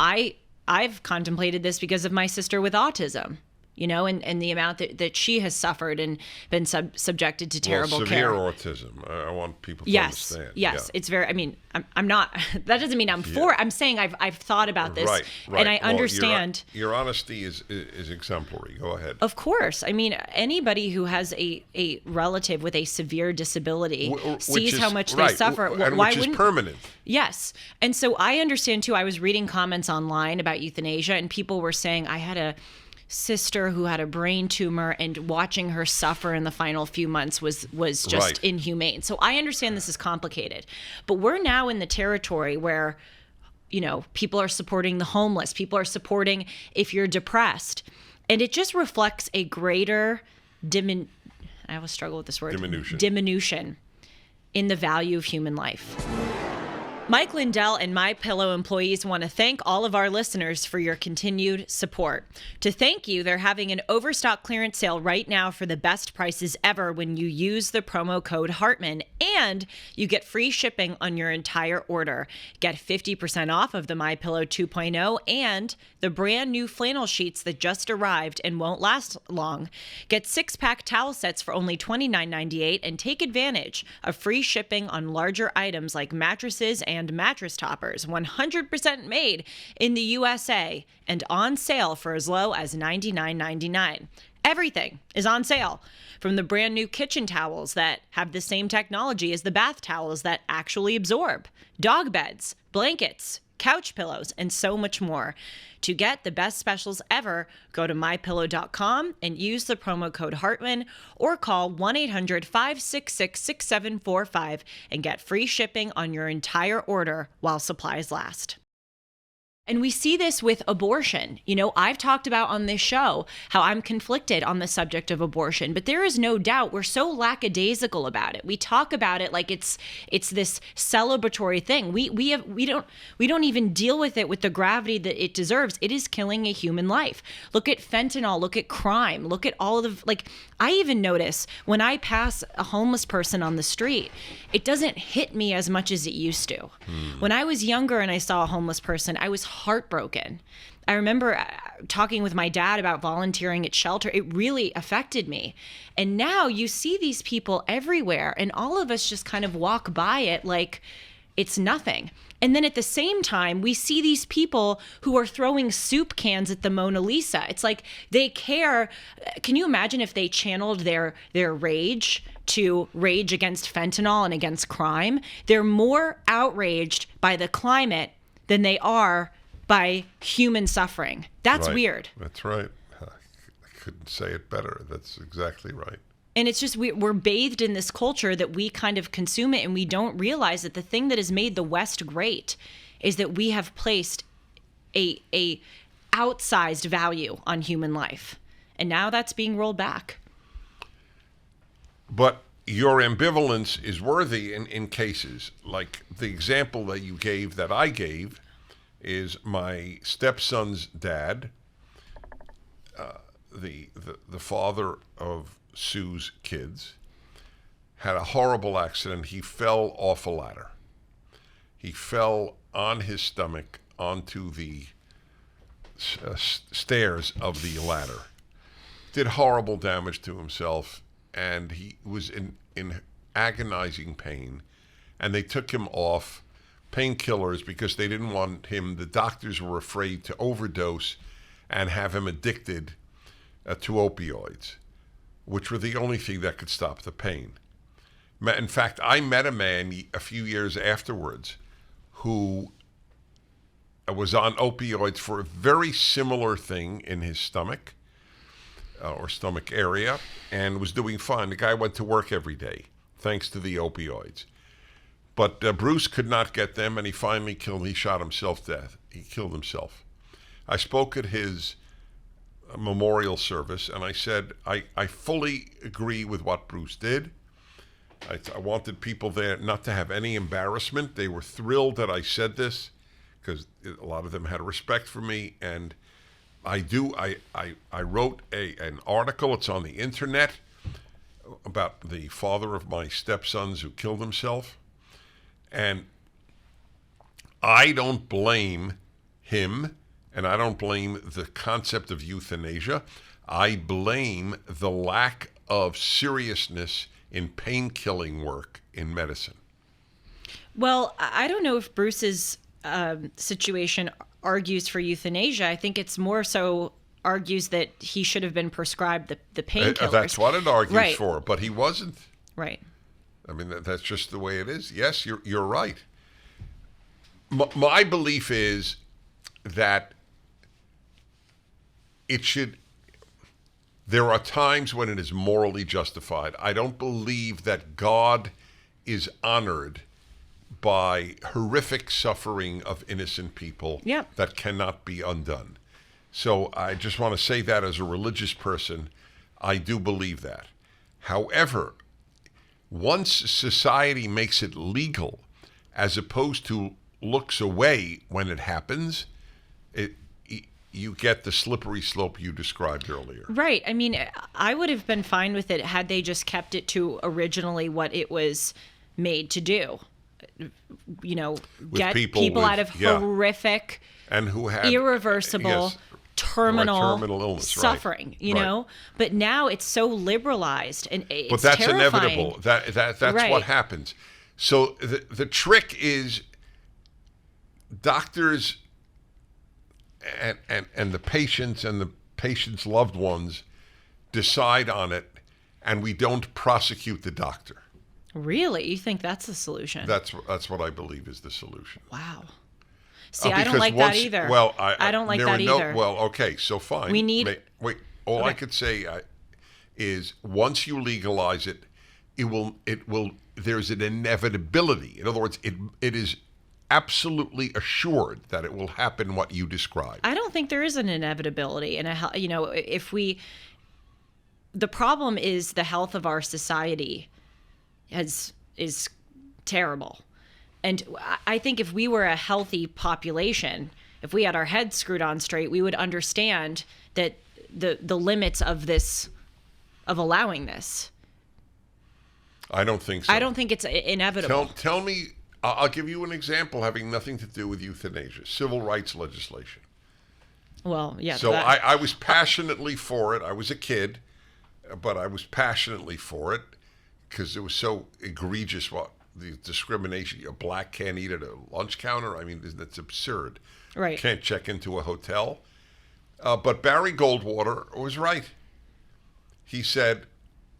I've contemplated this because of my sister with autism. You know, and the amount that she has suffered and been subjected to terrible severe care. autism. I want people to understand. Yes, it's very. I mean, I'm not. That doesn't mean I'm for. I'm saying I've thought about this, right. And I understand. Your honesty is exemplary. Go ahead. Of course, I mean anybody who has a relative with a severe disability sees how much they suffer. And Why which wouldn't? Is permanent. Yes, and so I understand too. I was reading comments online about euthanasia, and people were saying I had a sister who had a brain tumor and watching her suffer in the final few months was just inhumane. So I understand this is complicated, but we're now in the territory where, you know, people are supporting the homeless, people are supporting if you're depressed, and it just reflects a greater I always struggle with this word. Diminution in the value of human life. Mike Lindell and MyPillow employees want to thank all of our listeners for your continued support. To thank you, they're having an overstock clearance sale right now for the best prices ever when you use the promo code Hartman, and you get free shipping on your entire order. Get 50% off of the MyPillow 2.0 and the brand new flannel sheets that just arrived and won't last long. Get 6-pack towel sets for only $29.98 and take advantage of free shipping on larger items like mattresses and mattress toppers, 100% made in the USA and on sale for as low as $99.99. Everything is on sale, from the brand new kitchen towels that have the same technology as the bath towels that actually absorb, dog beds, blankets, couch pillows, and so much more. To get the best specials ever, go to mypillow.com and use the promo code Hartman or call 1-800-566-6745 and get free shipping on your entire order while supplies last. And we see this with abortion. You know, I've talked about on this show how I'm conflicted on the subject of abortion, but there is no doubt we're so lackadaisical about it. We talk about it like it's this celebratory thing. We don't even deal with it with the gravity that it deserves. It is killing a human life. Look at fentanyl, look at crime, look at all of I even notice when I pass a homeless person on the street, it doesn't hit me as much as it used to. When I was younger and I saw a homeless person, I was heartbroken. I remember talking with my dad about volunteering at shelter. It really affected me. And now you see these people everywhere, and all of us just kind of walk by it like it's nothing. And then at the same time, we see these people who are throwing soup cans at the Mona Lisa. It's like they care. Can you imagine if they channeled their rage to rage against fentanyl and against crime? They're more outraged by the climate than they are by human suffering. That's Right. weird. That's right. I couldn't say it better. That's exactly right. And it's just we're bathed in this culture that we kind of consume it, and we don't realize that the thing that has made the West great is that we have placed a outsized value on human life. And now that's being rolled back. But your ambivalence is worthy in cases like the example that you gave, that I gave, is my stepson's dad, the father of Sue's kids, had a horrible accident. He fell off a ladder. He fell on his stomach onto the stairs of the ladder. Did horrible damage to himself, and he was in agonizing pain. And they took him off painkillers because they didn't want him. The doctors were afraid to overdose and have him addicted to opioids, which were the only thing that could stop the pain. In fact, I met a man a few years afterwards who was on opioids for a very similar thing in his stomach or stomach area, and was doing fine. The guy went to work every day thanks to the opioids. But Bruce could not get them, and he shot himself dead. He killed himself. I spoke at his memorial service, and I said, I fully agree with what Bruce did. I wanted people there not to have any embarrassment. They were thrilled that I said this because a lot of them had respect for me. And I wrote an article, it's on the internet, about the father of my stepsons who killed himself. And I don't blame him, and I don't blame the concept of euthanasia. I blame the lack of seriousness in pain-killing work in medicine. Well, I don't know if Bruce's situation argues for euthanasia. I think it's more so argues that he should have been prescribed the painkillers. That's what it argues Right. for, but he wasn't. Right. I mean, that's just the way it is. Yes, you're right. My belief is that there are times when it is morally justified. I don't believe that God is honored by horrific suffering of innocent people Yep. that cannot be undone. So I just want to say that as a religious person, I do believe that. However, once society makes it legal, as opposed to looks away when it happens, you get the slippery slope you described earlier. Right. I mean, I would have been fine with it had they just kept it to originally what it was made to do. You know, get people out of horrific, and who had irreversible, yes, terminal illness, suffering. Right. You know, but now it's so liberalized, and it's but that's terrifying. inevitable. That's Right. what happens. So the trick is doctors and the patients and the patient's loved ones decide on it, and we don't prosecute the doctor. Really? You think that's the solution? That's what I believe is the solution. Wow. See, I don't Because like once- that either. Well, I don't like there that are no, either. Well, okay, so fine. We need- Wait. All I Okay. could say is once you legalize it, it will. There's an inevitability. In other words, it is absolutely assured that it will happen what you described. I don't think there is an inevitability. And, the problem is the health of our society is terrible. And I think if we were a healthy population, if we had our heads screwed on straight, we would understand that the limits of allowing this. I don't think so. I don't think it's inevitable. Tell me, I'll give you an example having nothing to do with euthanasia, civil rights legislation. Well, yeah. So I was passionately for it. I was a kid, but I was passionately for it because it was so egregious what the discrimination. A black can't eat at a lunch counter. I mean, that's absurd. Right. Can't check into a hotel. But Barry Goldwater was right. He said,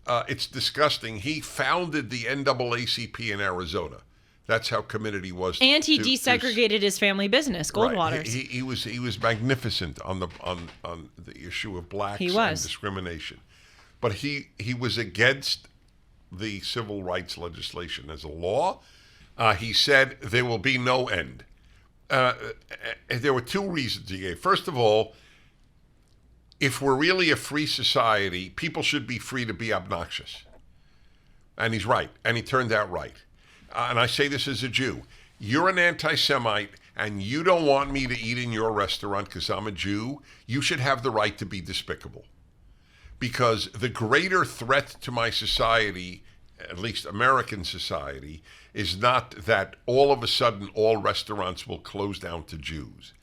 it's disgusting. He founded the NAACP in Arizona. That's how committed he was. And he desegregated his family business, Goldwater's. Right. He was magnificent on the issue of blacks and discrimination. But he was against the civil rights legislation as a law. He said there will be no end. There were two reasons he gave. First of all, if we're really a free society, people should be free to be obnoxious. And he's right. And he turned out right. And I say this as a Jew. You're an anti-Semite and you don't want me to eat in your restaurant because I'm a Jew. You should have the right to be despicable. Because the greater threat to my society, at least American society, is not that all of a sudden all restaurants will close down to Jews.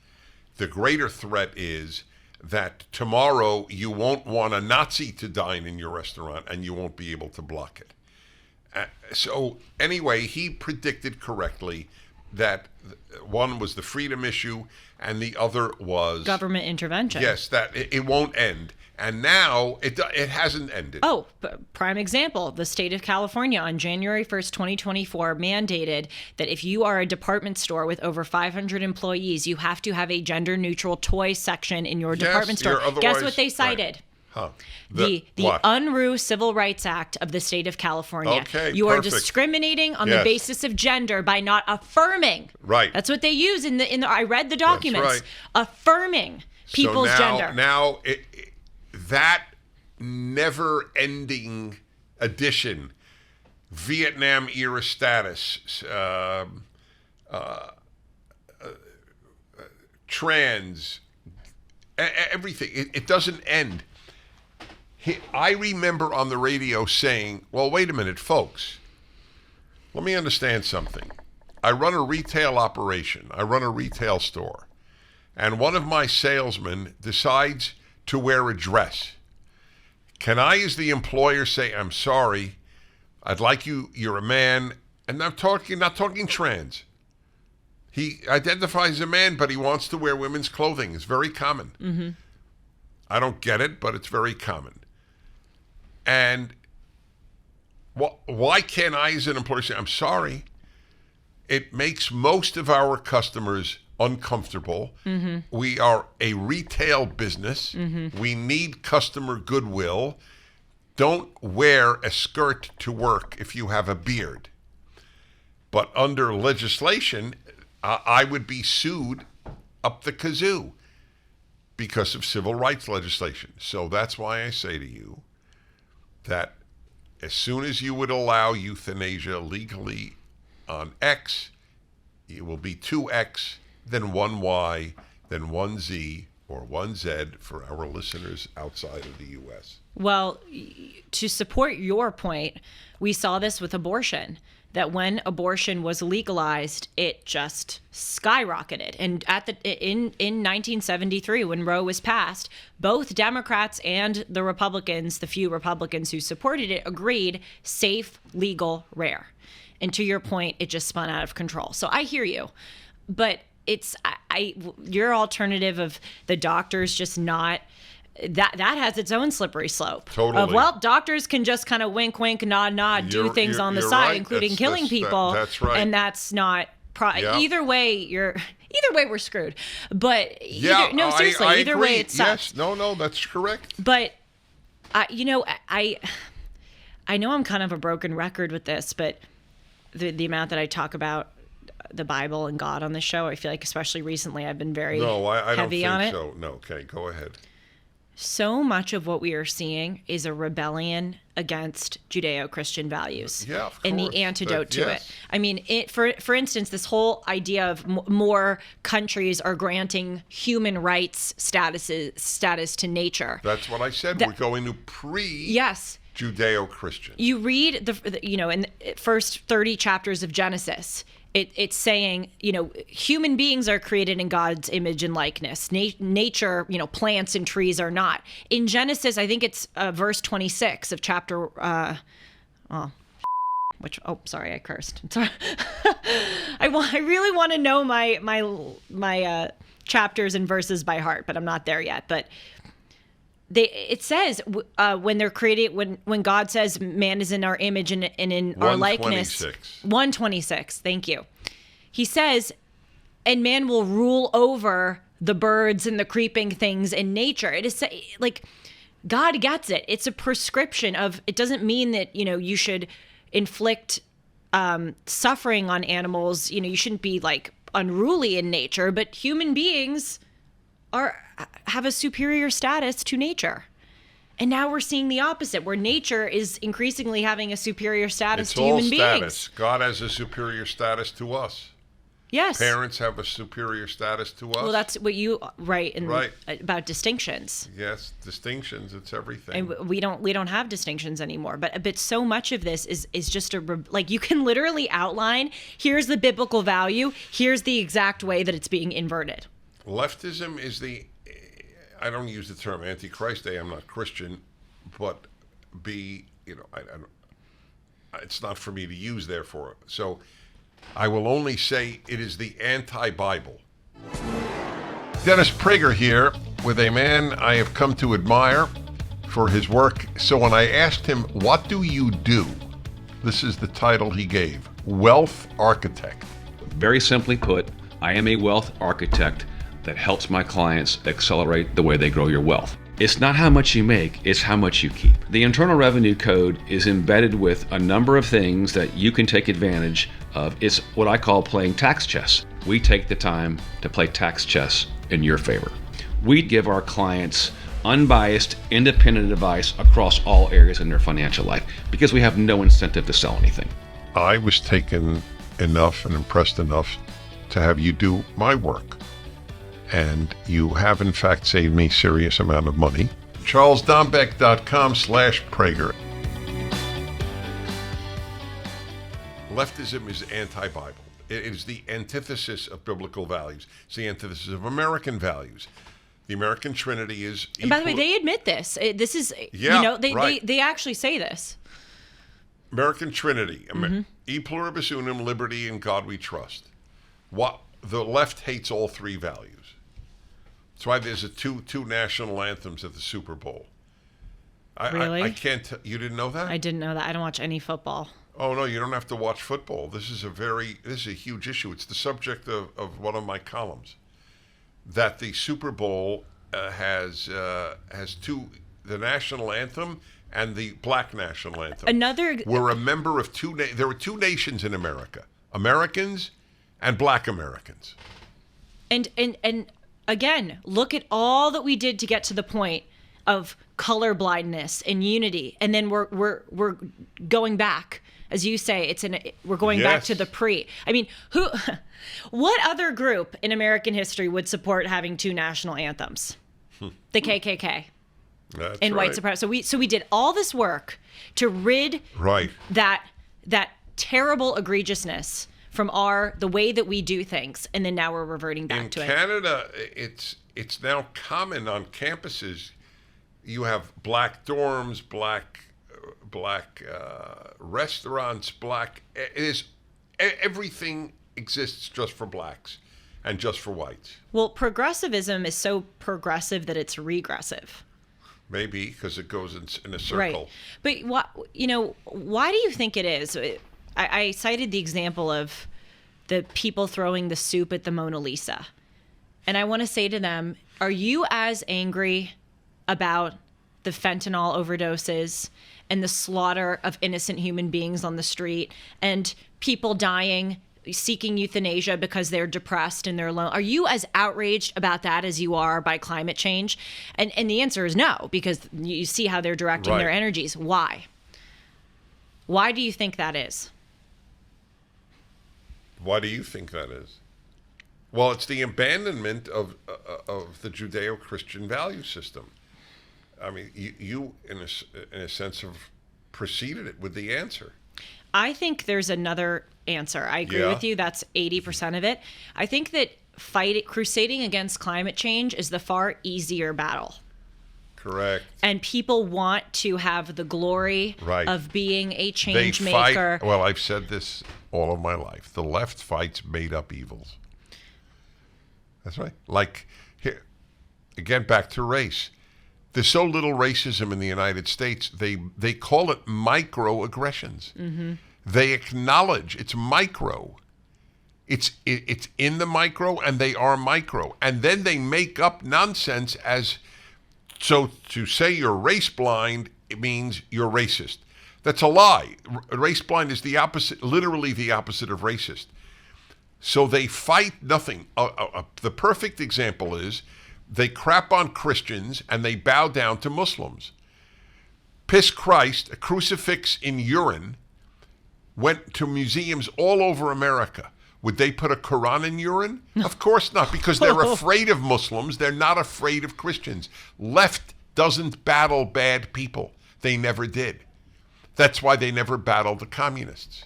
The greater threat is that tomorrow you won't want a Nazi to dine in your restaurant and you won't be able to block it. So anyway, he predicted correctly that one was the freedom issue and the other was government intervention. Yes, that it won't end. And now it hasn't ended. Oh, prime example. The state of California on January 1st, 2024 mandated that if you are a department store with over 500 employees, you have to have a gender-neutral toy section in your department store. Guess what they cited? Right. Huh. The Unruh Civil Rights Act of the state of California. Okay, you are discriminating on the basis of gender by not affirming. Right. That's what they use in the I read the documents. That's right. Affirming people's gender. Now that never-ending addition, Vietnam era status, trans, everything. It doesn't end. I remember on the radio saying, well, wait a minute, folks. Let me understand something. I run a retail operation. I run a retail store. And one of my salesmen decides to wear a dress. Can I, as the employer, say, I'm sorry, I'd like you're a man, and I'm not talking trans. He identifies as a man, but he wants to wear women's clothing. It's very common. Mm-hmm. I don't get it, but it's very common. And why can't I, as an employer, say, I'm sorry? It makes most of our customers uncomfortable. Mm-hmm. We are a retail business. Mm-hmm. We need customer goodwill. Don't wear a skirt to work if you have a beard. But under legislation, I would be sued up the kazoo because of civil rights legislation. So that's why I say to you that as soon as you would allow euthanasia legally on X, it will be 2X, then 1Y, then 1Z, or 1Z for our listeners outside of the U.S. Well, to support your point, we saw this with abortion, that when abortion was legalized, it just skyrocketed. And in 1973, when Roe was passed, both Democrats and the Republicans, the few Republicans who supported it, agreed safe, legal, rare. And to your point, it just spun out of control. So I hear you, but it's your alternative of the doctors just not. That has its own slippery slope. Totally. Of, well, doctors can just kind of wink, wink, nod, nod, do things on the side, right. including killing people. That's right. And that's not. Either way, we're screwed. But seriously, I agree. way it sucks. Yes, no, that's correct. But I know I'm kind of a broken record with this, but the amount that I talk about the Bible and God on the show. I feel like especially recently I've been very No, I don't heavy think on it. so. No, okay, go ahead. So much of what we are seeing is a rebellion against Judeo-Christian values, Yeah, of and course. the antidote to Yes. it. I mean, for instance, this whole idea of more countries are granting human rights status to nature. That's what I said. We're going to Yes. Judeo-Christian. You read in the first 30 chapters of Genesis, it's saying, human beings are created in God's image and likeness. Nature, plants and trees are not. In Genesis, I think it's verse 26 of chapter, sorry, I cursed. Sorry. I really want to know my chapters and verses by heart, but I'm not there yet. But it says when they're created, when God says man is in our image and in our likeness. 126. Thank you. He says, and man will rule over the birds and the creeping things in nature. It is like God gets it. It's a prescription of. It doesn't mean that you should inflict suffering on animals. You shouldn't be like unruly in nature, but human beings have a superior status to nature. And now we're seeing the opposite, where nature is increasingly having a superior status to human beings. Status. God has a superior status to us. Yes. Parents have a superior status to us. Well, that's what you write Right. about distinctions. Yes, distinctions. It's everything. And we don't have distinctions anymore. But so much of this is just you can literally outline, here's the biblical value, here's the exact way that it's being inverted. Leftism is I don't use the term Antichrist. I'm not Christian, but it's not for me to use, therefore. So I will only say it is the anti-Bible. Dennis Prager here with a man I have come to admire for his work. So when I asked him, what do you do? This is the title he gave, Wealth Architect. Very simply put, I am a wealth architect that helps my clients accelerate the way they grow your wealth. It's not how much you make, it's how much you keep. The Internal Revenue Code is embedded with a number of things that you can take advantage of. It's what I call playing tax chess. We take the time to play tax chess in your favor. We give our clients unbiased, independent advice across all areas in their financial life because we have no incentive to sell anything. I was taken enough and impressed enough to have you do my work. And you have, in fact, saved me a serious amount of money. CharlesDombeck.com/Prager. Leftism is anti-Bible. It is the antithesis of biblical values. It's the antithesis of American values. The American Trinity is... And by the way, they admit this. This is, right. they actually say this. American Trinity. E pluribus unum, liberty, and God we trust. The left hates all three values. That's why there's two national anthems at the Super Bowl. Really? I can't. You didn't know that? I didn't know that. I don't watch any football. Oh no, you don't have to watch football. This is a huge issue. It's the subject of one of my columns. That the Super Bowl has two, the national anthem and the black national anthem. We're a member of there were two nations in America: Americans and Black Americans. And again, look at all that we did to get to the point of colorblindness and unity, and then we're going back, as you say. We're going back to the pre. I mean, what other group in American history would support having two national anthems? The KKK. That's and right. white supremacy. So we did all this work to rid that terrible egregiousness from the way that we do things, and then now we're reverting back to it. In Canada, it's now common on campuses. You have black dorms, black restaurants, everything exists just for blacks and just for whites. Well, progressivism is so progressive that it's regressive. Maybe because it goes in a circle. Right. But why do you think it is? I cited the example of the people throwing the soup at the Mona Lisa. And I want to say to them, are you as angry about the fentanyl overdoses and the slaughter of innocent human beings on the street and people dying seeking euthanasia because they're depressed and they're alone. Are you as outraged about that as you are by climate change? And the answer is no, because you see how they're directing their energies. Why? Why do you think that is? Why do you think that is? Well, it's the abandonment of the Judeo-Christian value system. I mean, you in a sense, have preceded it with the answer. I think there's another answer. I agree with you. That's 80% of it. I think that crusading against climate change is the far easier battle. Correct. And people want to have the glory of being a change maker. Well, I've said this all of my life. The left fights made up evils. That's right. Like, here, again, back to race. There's so little racism in the United States, they call it microaggressions. Mm-hmm. They acknowledge it's micro. It's in the micro, and they are micro. And then they make up nonsense as, so to say you're race blind, it means you're racist. That's a lie. Race blind is the opposite, literally the opposite of racist. So they fight nothing. The perfect example is they crap on Christians and they bow down to Muslims. Piss Christ, a crucifix in urine, went to museums all over America. Would they put a Quran in urine? Of course not, because they're afraid of Muslims. They're not afraid of Christians. Left doesn't battle bad people. They never did. That's why they never battled the communists.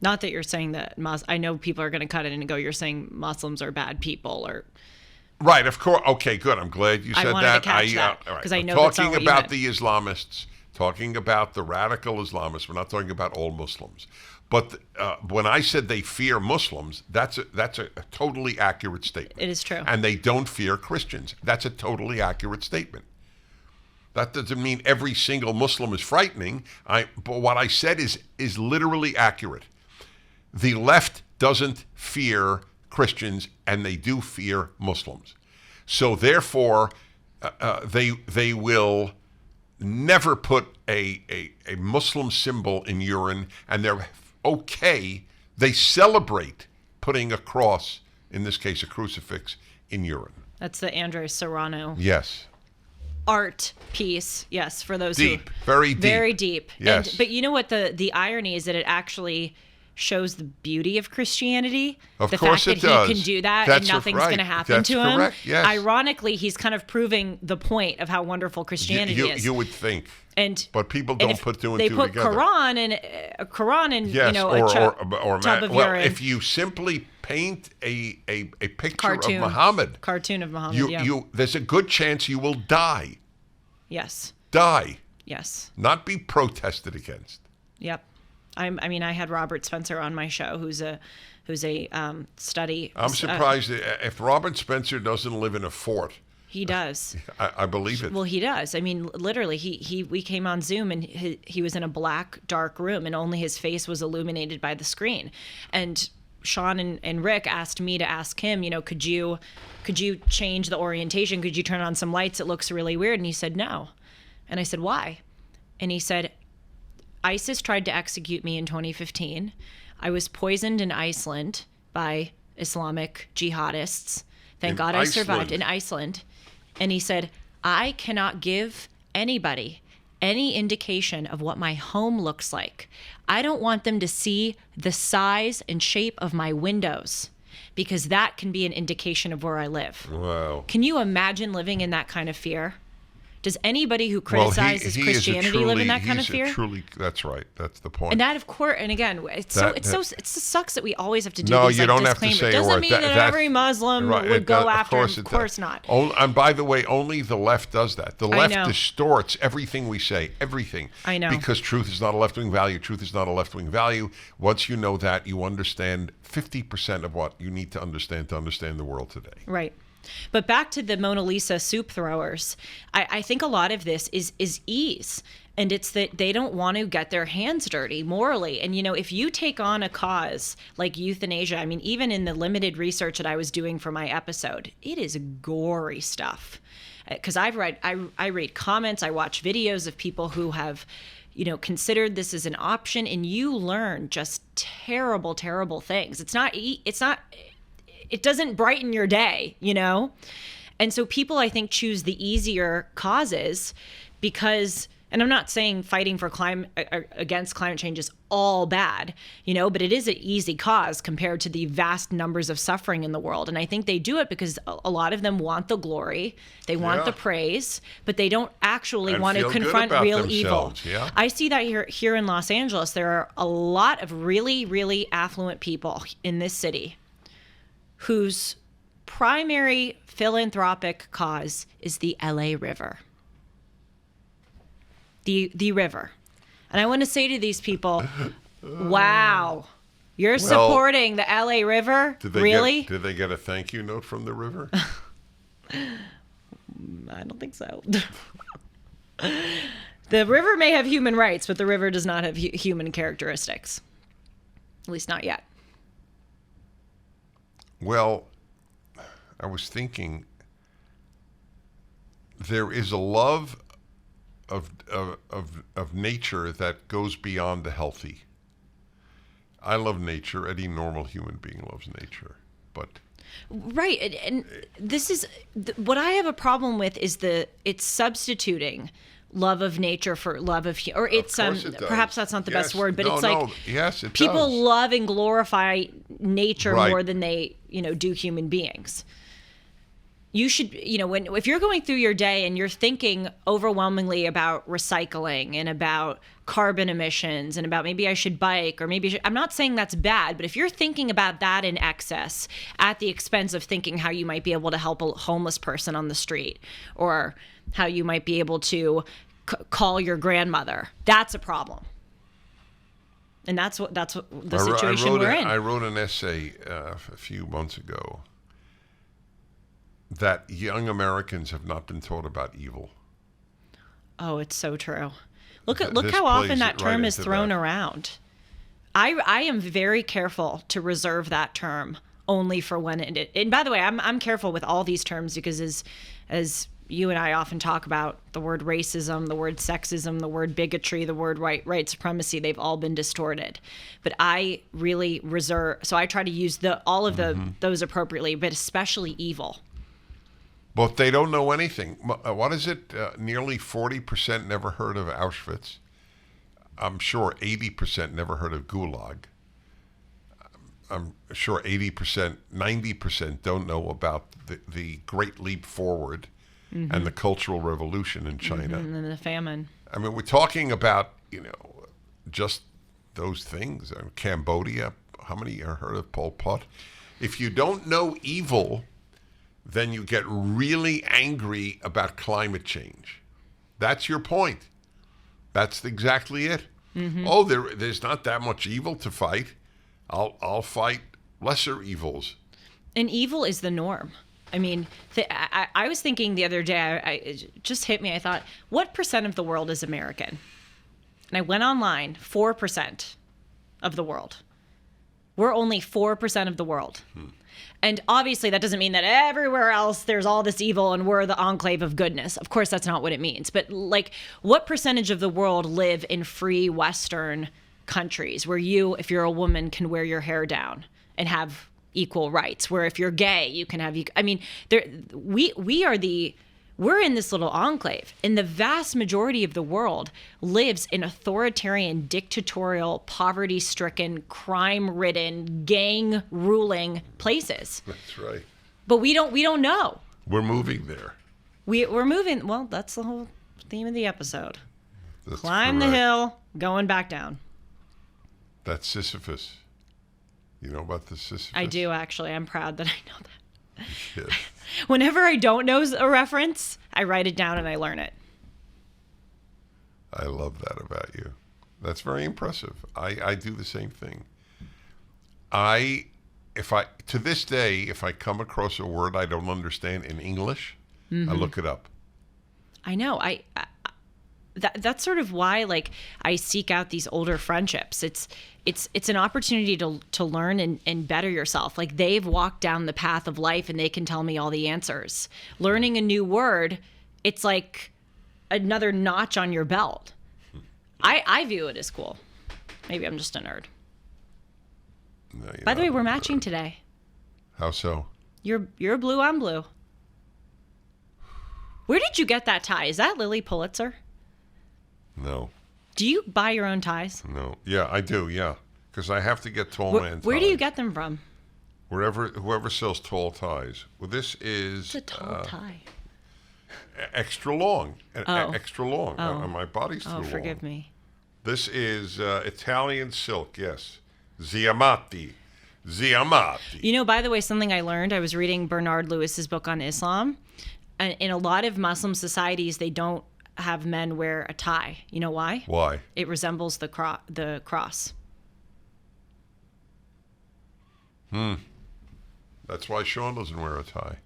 Not that you're saying that I know people are going to cut it and go, you're saying Muslims are bad people, or right, of course. Okay, good. I'm glad you said that. I wanted to catch that because I know talking that's not what about you the Islamists, talking about the radical Islamists. We're not talking about all Muslims. But when I said they fear Muslims, that's a totally accurate statement. It is true. And they don't fear Christians. That's a totally accurate statement. That doesn't mean every single Muslim is frightening. But what I said is literally accurate. The left doesn't fear Christians, and they do fear Muslims. So therefore, they will never put a Muslim symbol in urine, and they're okay. They celebrate putting a cross, in this case a crucifix, in urine. That's the Andres Serrano. Yes. Art piece, yes, for those deep, very deep, very deep. Yes. But you know what the irony is, that it actually shows the beauty of Christianity. Of the course fact it that does. he can do that That's and nothing's going to happen That's to him. Correct. Yes. Ironically, he's kind of proving the point of how wonderful Christianity is. You would think. But people don't put two and two together. They put Quran and yes, a tub of urine. If you simply paint a picture Cartoon. of Muhammad, cartoon of Muhammad, there's a good chance you will die. Yes. Die. Yes. Not be protested against. Yep. I had Robert Spencer on my show, who's a study. I'm surprised if Robert Spencer doesn't live in a fort. He does. I believe it. Well, he does. I mean, literally, we came on Zoom and he was in a black, dark room, and only his face was illuminated by the screen. And Sean and Rick asked me to ask him, could you change the orientation? Could you turn on some lights? It looks really weird. And he said, no. And I said, why? And he said, ISIS tried to execute me in 2015. I was poisoned in Iceland by Islamic jihadists. Thank God I survived in Iceland. And he said, I cannot give anybody any indication of what my home looks like. I don't want them to see the size and shape of my windows, because that can be an indication of where I live. Wow. Can you imagine living in that kind of fear? Does anybody who criticizes Christianity live in that kind of fear? That's right. That's the point. And that, of course, and again, it sucks that we always have to do no, these you don't disclaimers. have to say It doesn't a word. mean that every Muslim would go after him. Of course not. And by the way, only the left does that. The left distorts everything we say, everything. I know. Because truth is not a left-wing value. Truth is not a left-wing value. Once you know that, you understand 50% of what you need to understand the world today. Right. But back to the Mona Lisa soup throwers, I think a lot of this is ease. And it's that they don't want to get their hands dirty morally. And, if you take on a cause like euthanasia, I mean, even in the limited research that I was doing for my episode, it is gory stuff. Because I read comments, I watch videos of people who have, considered this as an option, and you learn just terrible, terrible things. It doesn't brighten your day, you know? And so people, I think, choose the easier causes because, and I'm not saying fighting for against climate change is all bad, you know, but it is an easy cause compared to the vast numbers of suffering in the world. And I think they do it because a lot of them want the glory, they want the praise, but they don't actually And want to feel good confront about real evil. themselves, yeah. I see that here in Los Angeles. There are a lot of really, really affluent people in this city whose primary philanthropic cause is the LA River. The river. And I want to say to these people, wow, you're supporting the LA River? Really? Did they get a thank you note from the river? I don't think so. The river may have human rights, but the river does not have human characteristics. At least not yet. Well, I was thinking there is a love of nature that goes beyond the healthy. I love nature. Any normal human being loves nature, but right. And this is what I have a problem with is it's substituting love of nature for love of or it's it perhaps that's not the best word, but it's like yes, it people does. love and glorify nature Right. more than they do human beings. You should, if you're going through your day and you're thinking overwhelmingly about recycling and about carbon emissions and about maybe I should bike or maybe I'm not saying that's bad, but if you're thinking about that in excess at the expense of thinking how you might be able to help a homeless person on the street or how you might be able to call your grandmother, that's a problem. And that's what the situation we're in. I wrote an essay a few months ago that young Americans have not been taught about evil. Oh, it's so true. Look This how often plays that term right is into thrown that. around. I am very careful to reserve that term only for when it. And by the way, I'm careful with all these terms because as you and I often talk about the word racism, the word sexism, the word bigotry, the word white supremacy, they've all been distorted. But I really reserve, so I try to use all of those appropriately, but especially evil. But they don't know anything. What is it? Nearly 40% never heard of Auschwitz. I'm sure 80% never heard of Gulag. I'm sure 80%, 90% don't know about the Great Leap Forward and the Cultural Revolution in China. And then the famine. I mean, we're talking about, just those things. Cambodia, how many have heard of Pol Pot? If you don't know evil, then you get really angry about climate change. That's your point. That's exactly it. Oh, there's not that much evil to fight. I'll fight lesser evils. And evil is the norm. I mean, I was thinking the other day, it just hit me. I thought, what percent of the world is American? And I went online, 4% of the world. We're only 4% of the world. And obviously that doesn't mean that everywhere else there's all this evil and we're the enclave of goodness. Of course, that's not what it means. But like, what percentage of the world live in free Western countries where you, if you're a woman, can wear your hair down and have equal rights? Where if you're gay, you can have, I mean, we're in this little enclave, and the vast majority of the world lives in authoritarian, dictatorial, poverty-stricken, crime-ridden, gang-ruling places. That's right. But we don't know. We're moving there. We're moving. Well, that's the whole theme of the episode. That's Climb correct. the hill, going back down. That's Sisyphus. You know about the Sisyphus? I do, actually. I'm proud that I know that. Yes. Whenever I don't know a reference, I write it down and I learn it. I love that about you. That's very impressive. I do the same thing. To this day, if I come across a word I don't understand in English, I look it up. I know. That's sort of why, like, I seek out these older friendships. It's an opportunity to learn and better yourself. Like, they've walked down the path of life and they can tell me all the answers. Learning a new word, it's like another notch on your belt. I view it as cool. Maybe I'm just a nerd. No, you're By the way, not. we're matching today. How so? You're blue, I'm blue. Where did you get that tie? Is that Lily Pulitzer? No. Do you buy your own ties? No. Yeah, I do. Yeah, because I have to get tall man ties. Where do you get them from? Whoever sells tall ties. Well, this is It's a tall tie. extra long. Oh. Extra long. Oh. My body's too long. Oh, forgive me. This is Italian silk. Yes, Ziamati. Ziamati. You know, by the way, something I learned, I was reading Bernard Lewis's book on Islam, and in a lot of Muslim societies, they don't have men wear a tie. You know why? Why? It resembles the cross. That's why Sean doesn't wear a tie.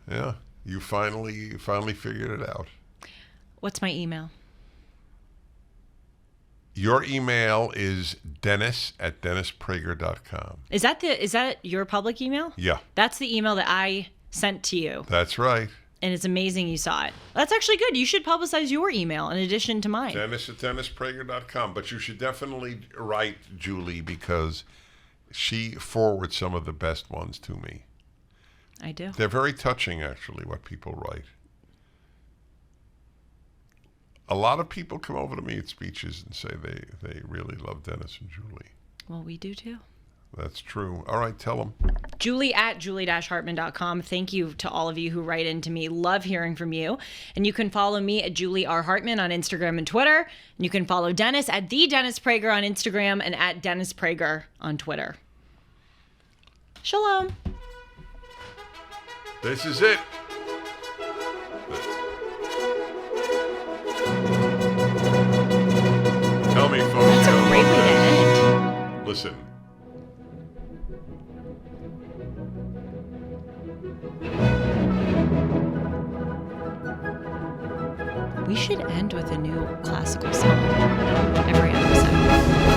Yeah, you finally figured it out. What's my email? Your email is dennis@dennisprager.com. Is that your public email? Yeah, That's the email that I sent to you, that's right. and it's amazing you saw it. That's actually good. You should publicize your email in addition to mine. Dennis@dennisprager.com. But you should definitely write Julie because she forwards some of the best ones to me. I do. They're very touching, actually, what people write. A lot of people come over to me at speeches and say they really love Dennis and Julie. Well, we do too. That's true. All right, tell them. Julie@julie-hartman.com. Thank you to all of you who write into me. Love hearing from you. And you can follow me at Julie R. Hartman on Instagram and Twitter. And you can follow Dennis at the Dennis Prager on Instagram and at Dennis Prager on Twitter. Shalom. This is it. Tell me, folks. That's a great way to end. Listen. We should end with a new classical song every episode.